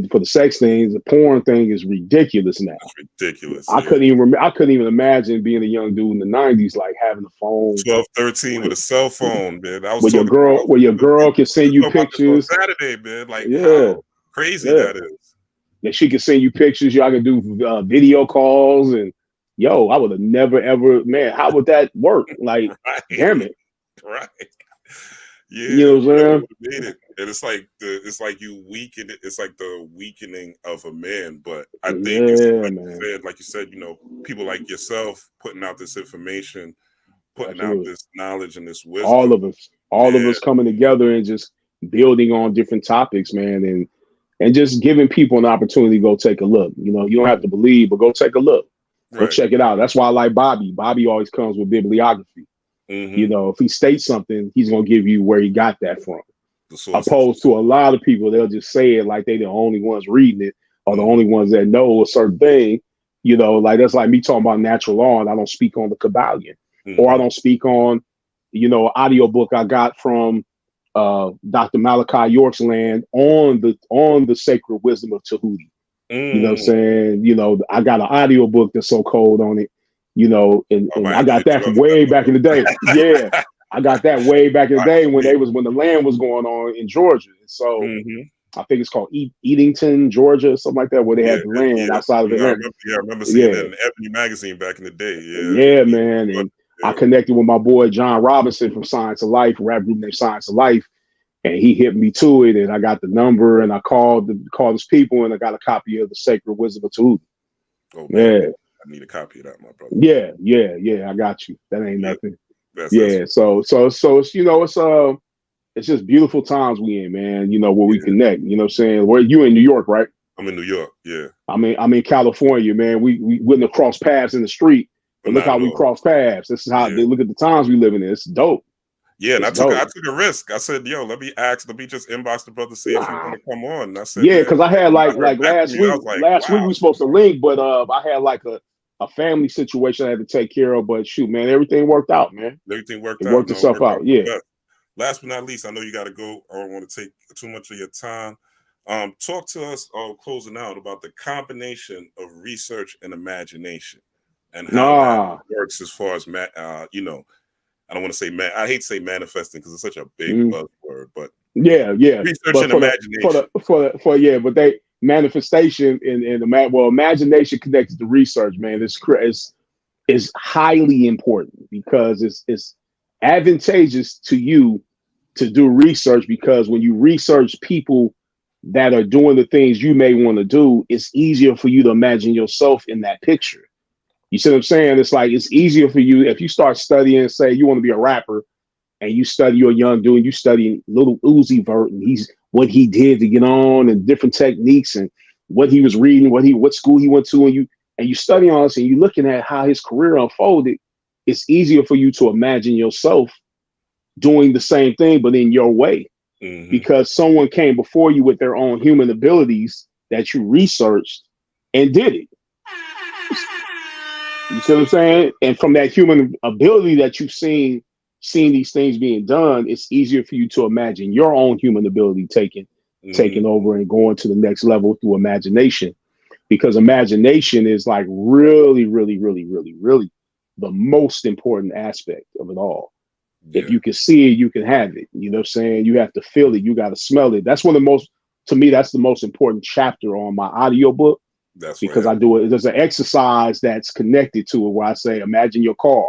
for the sex things. The porn thing is ridiculous now. It's ridiculous. I couldn't even imagine being a young dude in the 90s, like having a phone 12, 13 with a cell phone, man. I was where your girl can send you pictures on Saturday, man. Like how crazy that is. That she can send you pictures. Y'all can do video calls, and I would have never ever, man. How would that work? Like, damn it. Right. Yeah, you know what I'm saying? Made it. And it's like you weaken it. It's like the weakening of a man. But I think it's like you said, you know, people like yourself putting out this information, putting out this knowledge and this wisdom. All of us coming together and just building on different topics, man, and just giving people an opportunity to go take a look. You know, you don't have to believe, but go take a look. Go check it out. That's why I like Bobby. Bobby always comes with bibliography. You know, if he states something, he's going to give you where he got that from. Opposed to a lot of people, they'll just say it like they're the only ones reading it or the only ones that know a certain thing. You know, like that's like me talking about natural law and I don't speak on the Kabbalion or I don't speak on, audiobook I got from Dr. Malachi York's land on the sacred wisdom of Tahuti. You know what I'm saying? You know, I got an audiobook that's so cold on it. You know, and I got that from way back in the day. Yeah, I got that way back in the day when the land was going on in Georgia. So I think it's called Eatington, Georgia, or something like that, where they had the land outside of Atlanta. I remember seeing that in Ebony magazine back in the day. Yeah, man. And I connected with my boy John Robinson from Science of Life, a rap group named Science of Life, And he hit me to it, and I got the number, and I called his people, and I got a copy of the Sacred Wisdom of Tahuti. Oh man, Yeah, I need a copy of that, my brother. yeah. I got you. That ain't Yeah. nothing. That's So it's it's just beautiful times we in, man. You know, where we connect. You know what I'm saying? Where you in New York, right? I'm in New York. Yeah. I'm in California, man. We wouldn't have crossed paths in the street, but look how we cross paths. This is how they look at the times we live in. It's dope. Yeah, and it's I took a risk. I said, "Yo, let me just inbox the brother, see if he want to come on." And I said, "Yeah," because I had like last week. Like, last week we were supposed to link, but I had like a family situation I had to take care of. But shoot, man, everything worked out, man. Everything worked out. It worked itself out. Yeah. Last but not least, I know you got to go. I don't want to take too much of your time. Talk to us, closing out, about the combination of research and imagination, and how that works as far as you know. I don't want to say I hate to say manifesting because it's such a big buzzword, but yeah. Research and imagination. But they manifestation and imagination connected to research, man. It's highly important because it's advantageous to you to do research, because when you research people that are doing the things you may want to do, it's easier for you to imagine yourself in that picture. You see what I'm saying? It's like it's easier for you if you start studying, say you want to be a rapper, and you study, you're a young dude, you study Little Uzi Vert and what he did to get on, and different techniques, and what he was reading, what school he went to, and you study on this, and you're looking at how his career unfolded. It's easier for you to imagine yourself doing the same thing, but in your way, because someone came before you with their own human abilities that you researched and did it. You see what I'm saying? And from that human ability that you've seen these things being done, it's easier for you to imagine your own human ability taking over and going to the next level through imagination. Because imagination is like really, really, really, really, really the most important aspect of it all. Yeah. If you can see it, you can have it. You know what I'm saying? You have to feel it. You got to smell it. That's to me, that's the most important chapter on my audiobook. That's because I do it. There's an exercise that's connected to it where I say, imagine your car,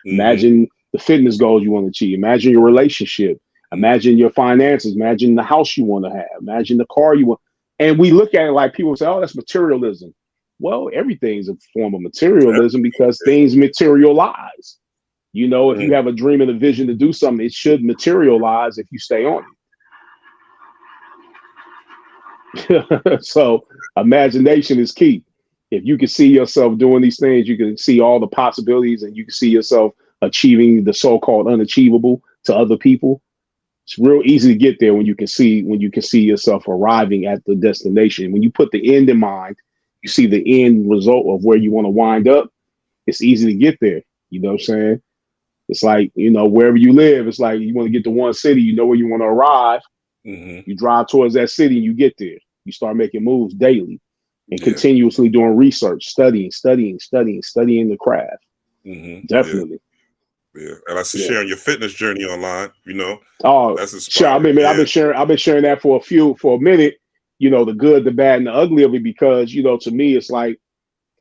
imagine the fitness goals you want to achieve, imagine your relationship, imagine your finances, imagine the house you want to have, imagine the car you want. And we look at it like people say, oh, that's materialism. Well, everything's a form of materialism because things materialize. You know, if you have a dream and a vision to do something, it should materialize if you stay on it. So imagination is key. If you can see yourself doing these things, you can see all the possibilities, and you can see yourself achieving the so-called unachievable to other people. It's real easy to get there when you can see yourself arriving at the destination. When you put the end in mind, you see the end result of where you want to wind up. It's easy to get there. You know what I'm saying? It's like, you know, wherever you live, it's like you want to get to one city, you know where you want to arrive. You drive towards that city and you get there. You start making moves daily and continuously doing research, studying the craft. Definitely. Yeah. And I see sharing your fitness journey online, you know. Oh, that's sure. I've been sharing that for a minute, you know, the good, the bad, and the ugly of it, because, you know, to me, it's like,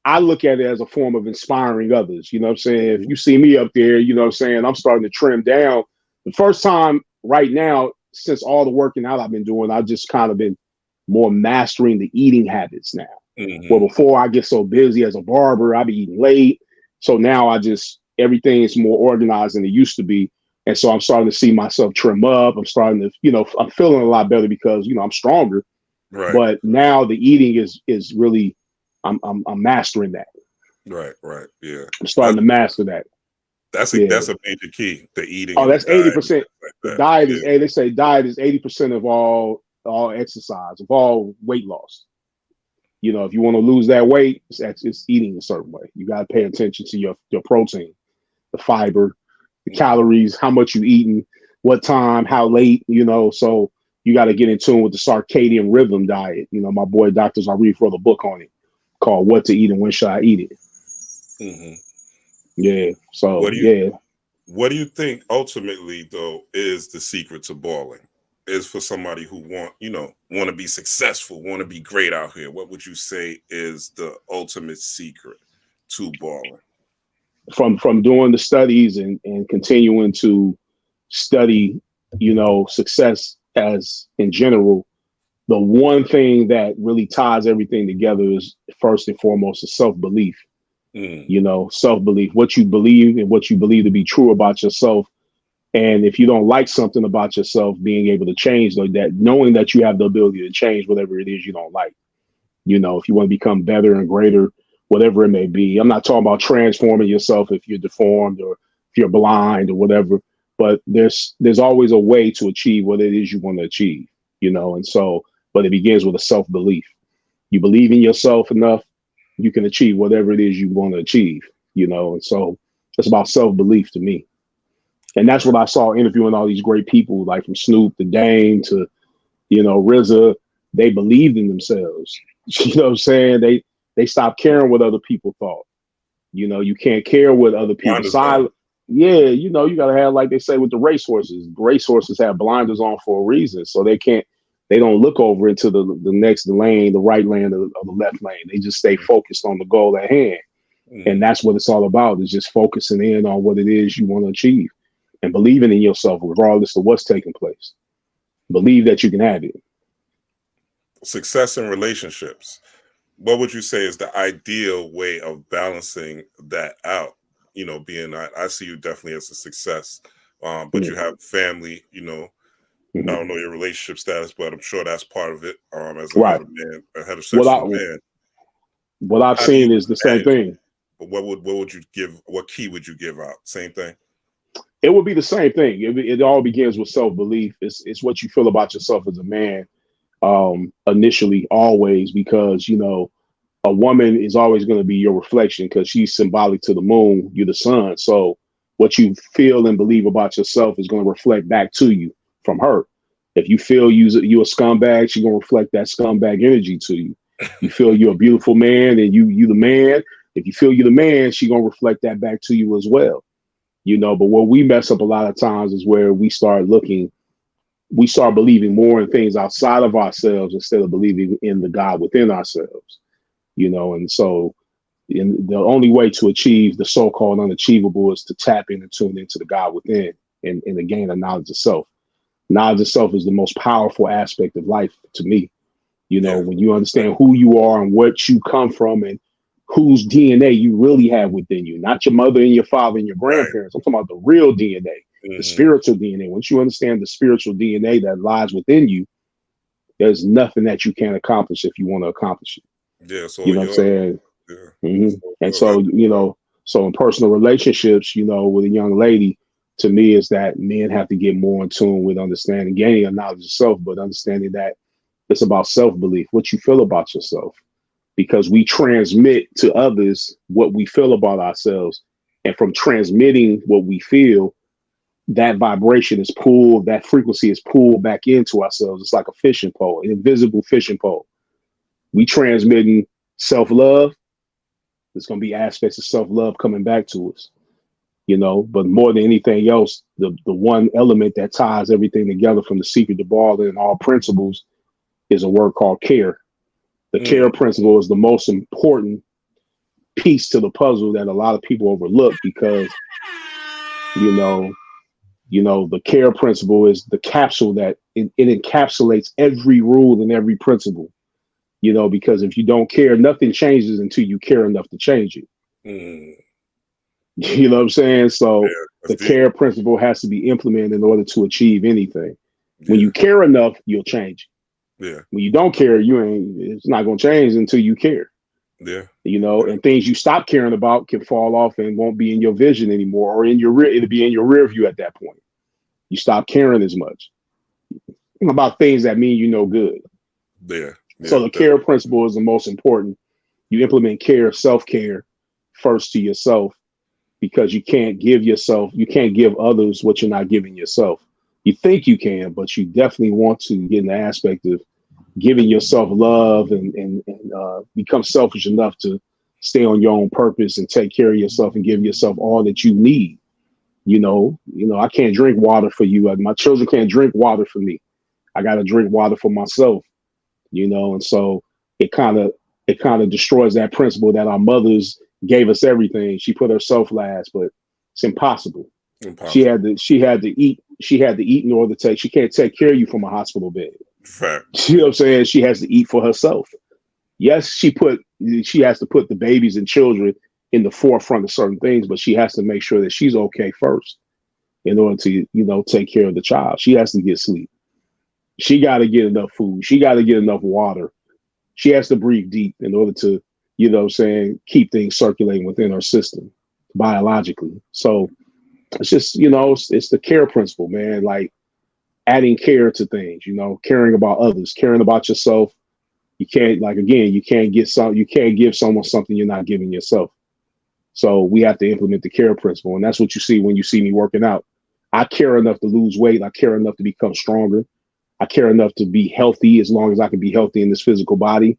I look at it as a form of inspiring others. You know what I'm saying? If you see me up there, you know what I'm saying, I'm starting to trim down. The first time right now, since all the working out I've been doing, I've just kind of been more mastering the eating habits now. Well, before I get so busy as a barber, I be eating late. So now everything is more organized than it used to be. And so I'm starting to see myself trim up. I'm starting to, you know, I'm feeling a lot better because, you know, I'm stronger. Right. But now the eating is really, I'm mastering that. Right. Yeah. I'm starting to master that. That's a major key. The eating. Oh, that's 80%. The diet is. They say diet is 80% of all exercise, of all weight loss. You know, if you want to lose that weight, it's eating a certain way. You got to pay attention to your protein, the fiber, the calories, how much you eating, what time, how late. You know, so you got to get in tune with the circadian rhythm diet. You know, my boy Dr. Zarif wrote a book on it called "What to Eat and When Should I Eat It." Yeah. So what do you think ultimately though is the secret to balling? Is for somebody who want to be successful, want to be great out here? What would you say is the ultimate secret to balling? From doing the studies and continuing to study, you know, success as in general, the one thing that really ties everything together is first and foremost is self-belief. You know, self-belief, what you believe and what you believe to be true about yourself. And if you don't like something about yourself, being able to change like that, knowing that you have the ability to change whatever it is you don't like. You know, if you want to become better and greater, whatever it may be. I'm not talking about transforming yourself if you're deformed or if you're blind or whatever, but there's always a way to achieve what it is you want to achieve, you know, and so, but it begins with a self-belief. You believe in yourself enough, you can achieve whatever it is you want to achieve, you know, and so it's about self-belief to me. And that's what I saw interviewing all these great people, like from Snoop to Dame to, you know, RZA. They believed in themselves. You know what I'm saying? They stopped caring what other people thought. You know, you can't care what other people silent. Yeah, you know, you gotta have, like they say with the racehorses. Racehorses have blinders on for a reason. So they don't look over into the next lane, the right lane or the left lane. They just stay focused on the goal at hand. And that's what it's all about, is just focusing in on what it is you want to achieve and believing in yourself regardless of what's taking place. Believe that you can have it. Success in relationships. What would you say is the ideal way of balancing that out? You know, being, I see you definitely as a success, but you have family, you know, I don't know your relationship status, but I'm sure that's part of it. As a man, a heterosexual man. What I've seen is the same thing. But what would you give? What key would you give out? Same thing. It would be the same thing. It all begins with self-belief. It's what you feel about yourself as a man, initially, always, because, you know, a woman is always going to be your reflection because she's symbolic to the moon. You're the sun. So what you feel and believe about yourself is going to reflect back to you from her. If you feel you a scumbag, she's going to reflect that scumbag energy to you. You feel you're a beautiful man and you the man. If you feel you're the man, she's going to reflect that back to you as well. You know, but what we mess up a lot of times is where we start believing more in things outside of ourselves instead of believing in the God within ourselves, you know. And so the only way to achieve the so-called unachievable is to tap in and tune into the God within and to gain a knowledge of self. Knowledge of self is the most powerful aspect of life to me. You know, when you understand who you are and what you come from and whose DNA you really have within you, not your mother and your father and your grandparents. I'm talking about the real DNA, the spiritual DNA. Once you understand the spiritual DNA that lies within you, there's nothing that you can't accomplish if you want to accomplish it. Yeah. So you know what I'm saying? And so, you know, so in personal relationships, you know, with a young lady, to me, is that men have to get more in tune with understanding, gaining a knowledge of self, but understanding that it's about self-belief, what you feel about yourself. Because we transmit to others what we feel about ourselves. And from transmitting what we feel, that vibration is pulled, that frequency is pulled back into ourselves. It's like a fishing pole, an invisible fishing pole. We transmitting self-love. There's going to be aspects of self-love coming back to us, you know, but more than anything else, the one element that ties everything together from the secret to Ballin and all principles is a word called care. The care principle is the most important piece to the puzzle that a lot of people overlook because, you know, the care principle is the capsule that it encapsulates every rule and every principle, you know, because if you don't care, nothing changes until you care enough to change it. You know what I'm saying? So the care principle has to be implemented in order to achieve anything. When you care enough, you'll change. When you don't care, it's not going to change until you care. You know, and things you stop caring about can fall off and won't be in your vision anymore, or it'll be in your rear view at that point. You stop caring as much about things that mean you know good. So the care principle is the most important. You implement care, self-care first to yourself, because you can't give others what you're not giving yourself. You think you can, but you definitely want to get in the aspect of giving yourself love and become selfish enough to stay on your own purpose and take care of yourself and give yourself all that you need. You know, I can't drink water for you. My children can't drink water for me. I got to drink water for myself, you know? And so it kind of destroys that principle that our mothers gave us everything. She put herself last, but it's impossible. She had to eat she had to eat in order to take. She can't take care of you from a hospital bed. Fact. You know what I'm saying? She has to eat for herself. Yes, she has to put the babies and children in the forefront of certain things, but she has to make sure that she's okay first in order to, you know, take care of the child. She has to get sleep. She got to get enough food. She got to get enough water. She has to breathe deep in order to, you know what I'm saying, keep things circulating within her system biologically. So it's just, you know, it's the care principle, man. Like adding care to things, you know, caring about others, caring about yourself. You can't, like, again, you can't give someone something you're not giving yourself. So we have to implement the care principle. And that's what you see when you see me working out. I care enough to lose weight. I care enough to become stronger. I care enough to be healthy as long as I can be healthy in this physical body.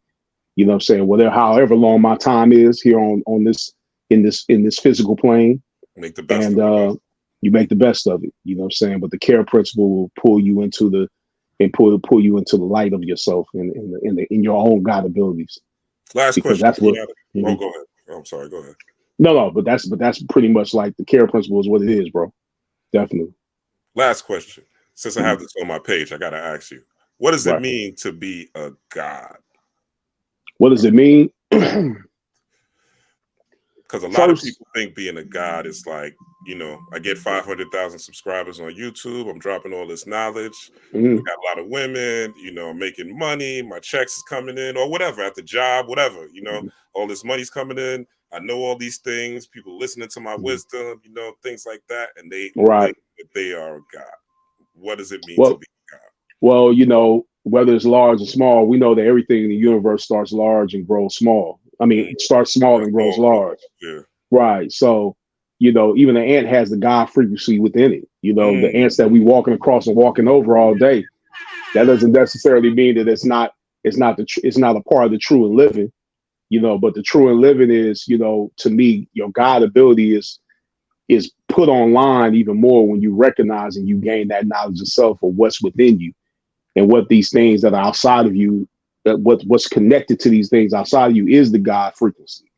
You know what I'm saying? Whatever, however long my time is here on this, in this physical plane. Make the best and of it. You make the best of it. You know what I'm saying? But the care principle will pull you into the light of yourself and in your own God abilities. Last Because question. that's what. Oh, go ahead. I'm sorry. Go ahead. No, but that's pretty much like the care principle is what it is, bro. Definitely. Last question. Since I have this on my page, I gotta ask you, what does it mean to be a god? What does it mean? Because a lot of people think being a god is like, you know, I get 500,000 subscribers on YouTube. I'm dropping all this knowledge. I got a lot of women, you know, making money. My checks is coming in or whatever at the job, whatever, you know, all this money's coming in. I know all these things. People listening to my wisdom, you know, things like that. And they think that they are a god. What does it mean to be a god? Well, you know, whether it's large or small, we know that everything in the universe starts large and grows small. I mean, it starts small and grows large. Yeah. Right. So, you know, even an ant has the God frequency within it. You know, the ants that we walking across and walking over all day, that doesn't necessarily mean that it's not a part of the true and living, you know, but the true and living is, you know, to me, your God ability is put online even more when you recognize and you gain that knowledge of self or what's within you and what these things that are outside of you, that what's connected to these things outside of you is the God frequency.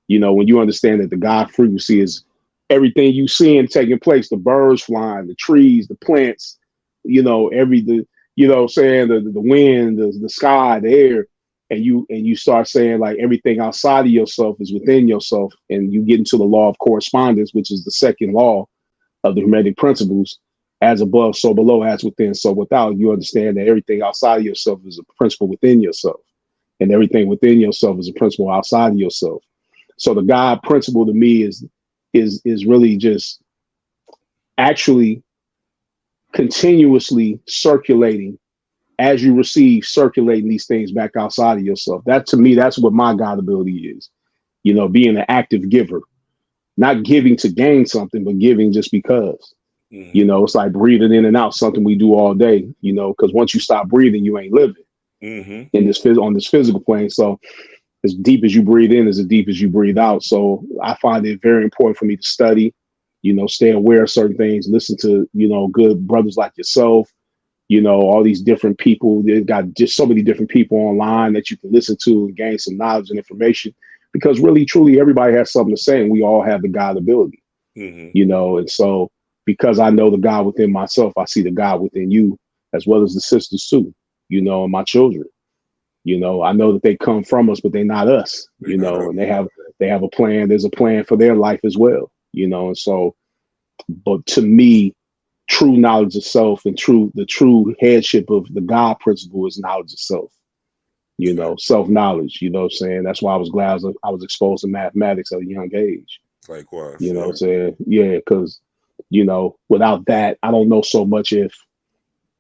You know, when you understand that the God frequency is everything you see and taking place, the birds flying, the trees, the plants, you know, you know what I'm saying, the wind, the sky, the air, and you start saying like everything outside of yourself is within yourself, and you get into the law of correspondence, which is the second law of the Hermetic principles, as above, so below, as within, so without. You understand that everything outside of yourself is a principle within yourself, and everything within yourself is a principle outside of yourself. So the God principle to me is really just actually continuously circulating as you receive, circulating these things back outside of yourself. That to me, that's what my God ability is. You know, being an active giver, not giving to gain something, but giving just because. You know, it's like breathing in and out, something we do all day, you know, because once you stop breathing, you ain't living in this on this physical plane. So as deep as you breathe in is as deep as you breathe out. So I find it very important for me to study, you know, stay aware of certain things, listen to, you know, good brothers like yourself, you know, all these different people. They've got just so many different people online that you can listen to and gain some knowledge and information, because really, truly, everybody has something to say and we all have the God ability, you know, and so because I know the God within myself, I see the God within you as well as the sisters too, you know, and my children. You know, I know that they come from us, but they're not us, you know, and they have a plan. There's a plan for their life as well, you know. And so, but to me, true knowledge of self and the true headship of the God principle is knowledge of self, you know, self-knowledge, you know what I'm saying? That's why I was glad I was exposed to mathematics at a young age. Likewise. You know what I'm saying? Yeah, because, you know, without that, I don't know so much if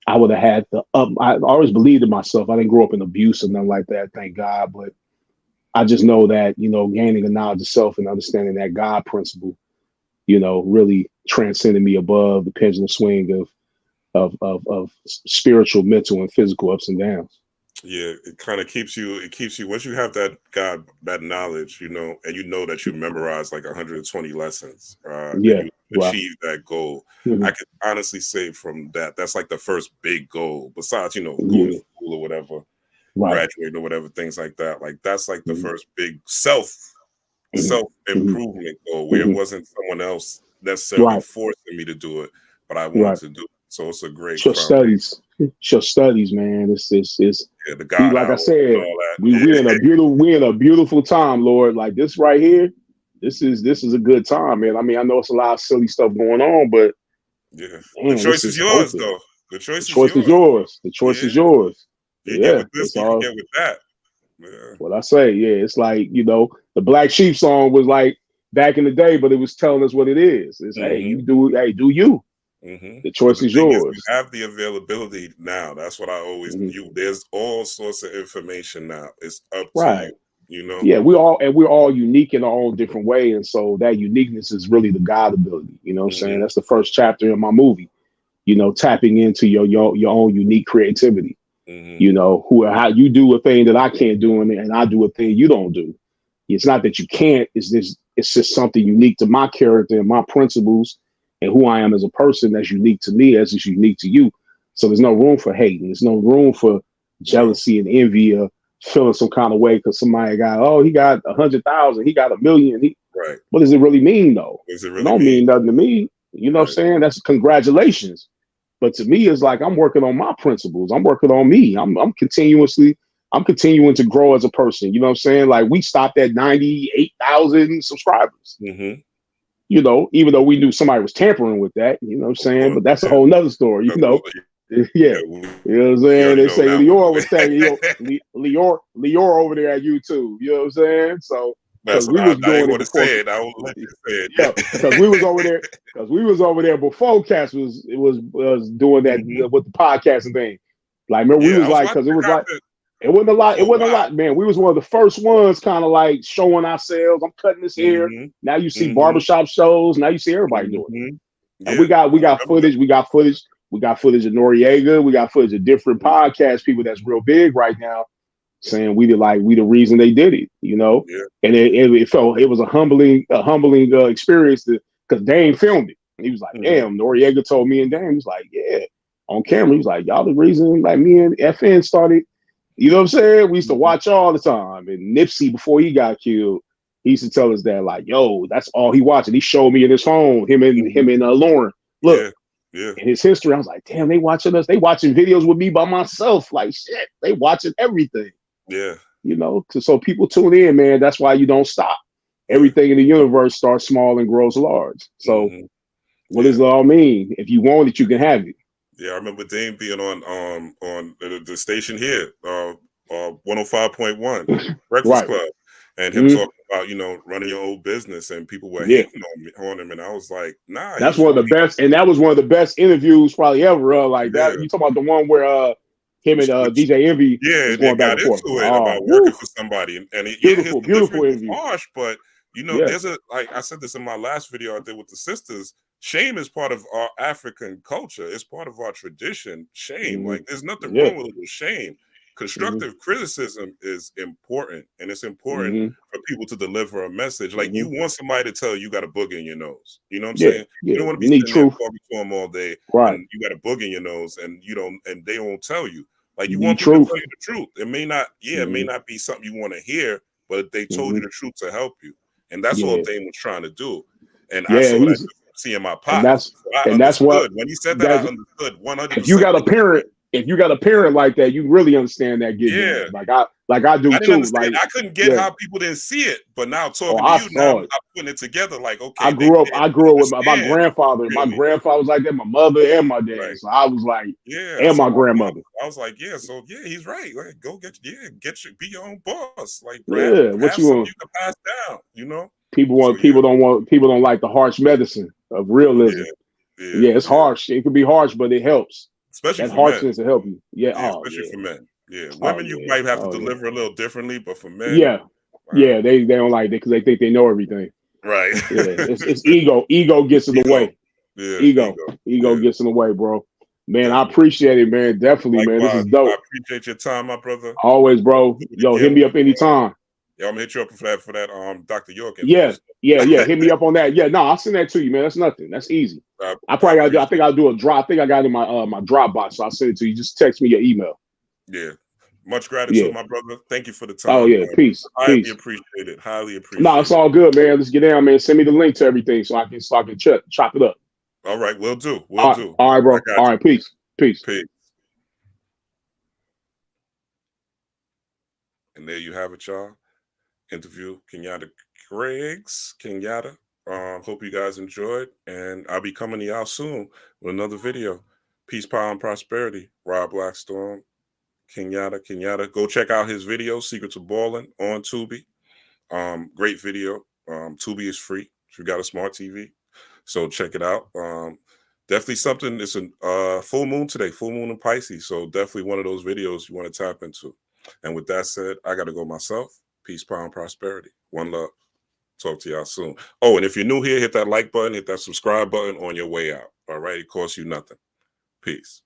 I would have had I always believed in myself. I didn't grow up in abuse or nothing like that, thank God. But I just know that, you know, gaining a knowledge of self and understanding that God principle, you know, really transcended me above the pendulum swing of spiritual, mental, and physical ups and downs. Yeah, it kind of keeps you, once you have that knowledge, you know, and you know that you memorize like 120 lessons, and you achieve that goal. I could honestly say from that's like the first big goal, besides, you know, going to school or whatever, graduating or whatever, things like that. Like that's like the first big self improvement goal, where it wasn't someone else necessarily forcing me to do it, but I wanted to do it. So it's a great Your foundation. studies, man. It's The God like I hour said, and all that. we in a beautiful time, Lord. Like this right here, this is a good time, man. I mean, I know it's a lot of silly stuff going on, but The man, choice this is is yours, open. though. The The choice is choice is yours. yours. The choice is yours. You get with this, it's you all can get with that. Yeah. what I say. Yeah, it's like, the Black Sheep song was like back in the day, but it was telling us what it is. It's hey, do you. The But choice the is thing is, you yours. have the availability now. That's what I always there's all sorts of information now. It's up to Right. you. You know? Yeah, we're all unique in our own different way. And so that uniqueness is really the God ability. You know what I'm saying? That's the first chapter in my movie, tapping into your own unique creativity. How you do a thing that I can't do, and I do a thing you don't do. It's not that you can't, it's just something unique to my character and my principles and who I am as a person that's unique to me as is unique to you. So there's no room for hating. There's no room for jealousy and envy or feeling some kind of way because somebody he got 100,000, he got 1,000,000. Right. What does it really mean though? What does it It really don't mean nothing to me. You know what I'm saying? That's congratulations. But to me, it's like I'm working on my principles. I'm working on me. I'm continuing to grow as a person. You know what I'm saying? Like we stopped at 98,000 subscribers. Even though we knew somebody was tampering with that, you know what I'm saying? But that's a whole nother story, Yeah. You know what I'm saying? They say Lior was saying, Lior over there at YouTube. You know what I'm saying? So because we was doing it before. I won't let you say it. Yeah, because we was over there before Cass was doing that with the podcasting thing. Like, remember, we was like, because it was like it wasn't a lot. It wasn't a lot, man. We was one of the first ones kind of like showing ourselves. I'm cutting this hair. Now you see barbershop shows. Now you see everybody doing it. And we got footage. We got footage. We got footage of Noriega. We got footage of different podcast people that's real big right now, saying we the reason they did it, and it was a humbling experience because Dame filmed it. And he was like, damn, Noriega told me and Dame, he's like, yeah, on camera. He's like, y'all the reason like me and FN started, you know what I'm saying? We used to watch all the time. And Nipsey, before he got killed, he used to tell us that like, yo, that's all he watched. And he showed me in his phone, him and Lauren. Look. Yeah. In his history, I was like, damn, they watching us. They watching videos with me by myself. Like, shit, they watching everything. Yeah. So people tune in, man. That's why you don't stop. Everything in the universe starts small and grows large. So what does it all mean? If you want it, you can have it. Yeah, I remember Dame being on the station here, 105.1 Breakfast Club, and him talking about running your own business, and people were hating on him, and I was like, nah. That's one of the best, and that was one of the best interviews probably ever. Like that, you talking about the one where him and DJ Envy was going back and forth about working for somebody, and beautiful interview. Harsh, but there's like I said this in my last video I did with the sisters. Shame is part of our African culture. It's part of our tradition. Shame, like there's nothing wrong with a little shame. Constructive criticism is important, and it's important for people to deliver a message. Like you want somebody to tell you got a boogie in your nose. You know what I'm saying? You don't want to be sitting there talking to them all day, and you got a boogie in your nose, and and they won't tell you. Like you want people to tell you the truth. It may not, it may not be something you want to hear, but they told you the truth to help you, and that's all Dame was trying to do. And I saw that seeing my pop, and that's what when he said that, I understood 100%. If you got a parent like that, you really understand that. Like I do too. Like I couldn't get how people didn't see it, but now talking to you, now I'm putting it together. Like, okay, I grew up with my grandfather. My grandfather was like that. My mother and my dad. Right. So I was like, and my grandmother. I was like, so he's right. Like, go be your own boss. Like, what you want? You can pass down. People don't like the harsh medicine of realism. It's harsh. It can be harsh, but it helps. Especially that harshness to help you. Especially for men. Yeah, women you might have to deliver a little differently, but for men, they don't like it because they think they know everything. Right. It's ego. Ego gets in the way. Yeah, ego gets in the way, bro. Man, I appreciate it, man. Definitely, man. This is dope. I appreciate your time, my brother. Always, bro. Yo, hit me up anytime. Yeah, I'm gonna hit you up for that Dr. York. Yeah. Hit me up on that. Yeah, no, I'll send that to you, man. That's nothing. That's easy. I think I'll do a drop. I think I got it in my my Dropbox, so I'll send it to you. Just text me your email. Yeah. Much gratitude, my brother. Thank you for the time. Oh yeah, peace. Highly appreciate it. Highly appreciate it. No, it's all good, man. Let's get down, man. Send me the link to everything so I can chop it up. All right, we'll do. We'll do. All right, I bro. got All right, peace. Peace. you. Peace. And there you have it, y'all. Interview Kenyatta Griggs. Kenyatta. Hope you guys enjoyed. And I'll be coming to y'all soon with another video. Peace, power, and prosperity. Rob Blackstorm. Kenyatta. Go check out his video, Secrets of Ballin, on Tubi. Great video. Tubi is free if you got a smart TV. So check it out. Definitely something. It's a full moon today, full moon in Pisces. So definitely one of those videos you want to tap into. And with that said, I got to go myself. Peace, power, and prosperity. One love. Talk to y'all soon. Oh, and if you're new here, hit that like button, hit that subscribe button on your way out. All right. It costs you nothing. Peace.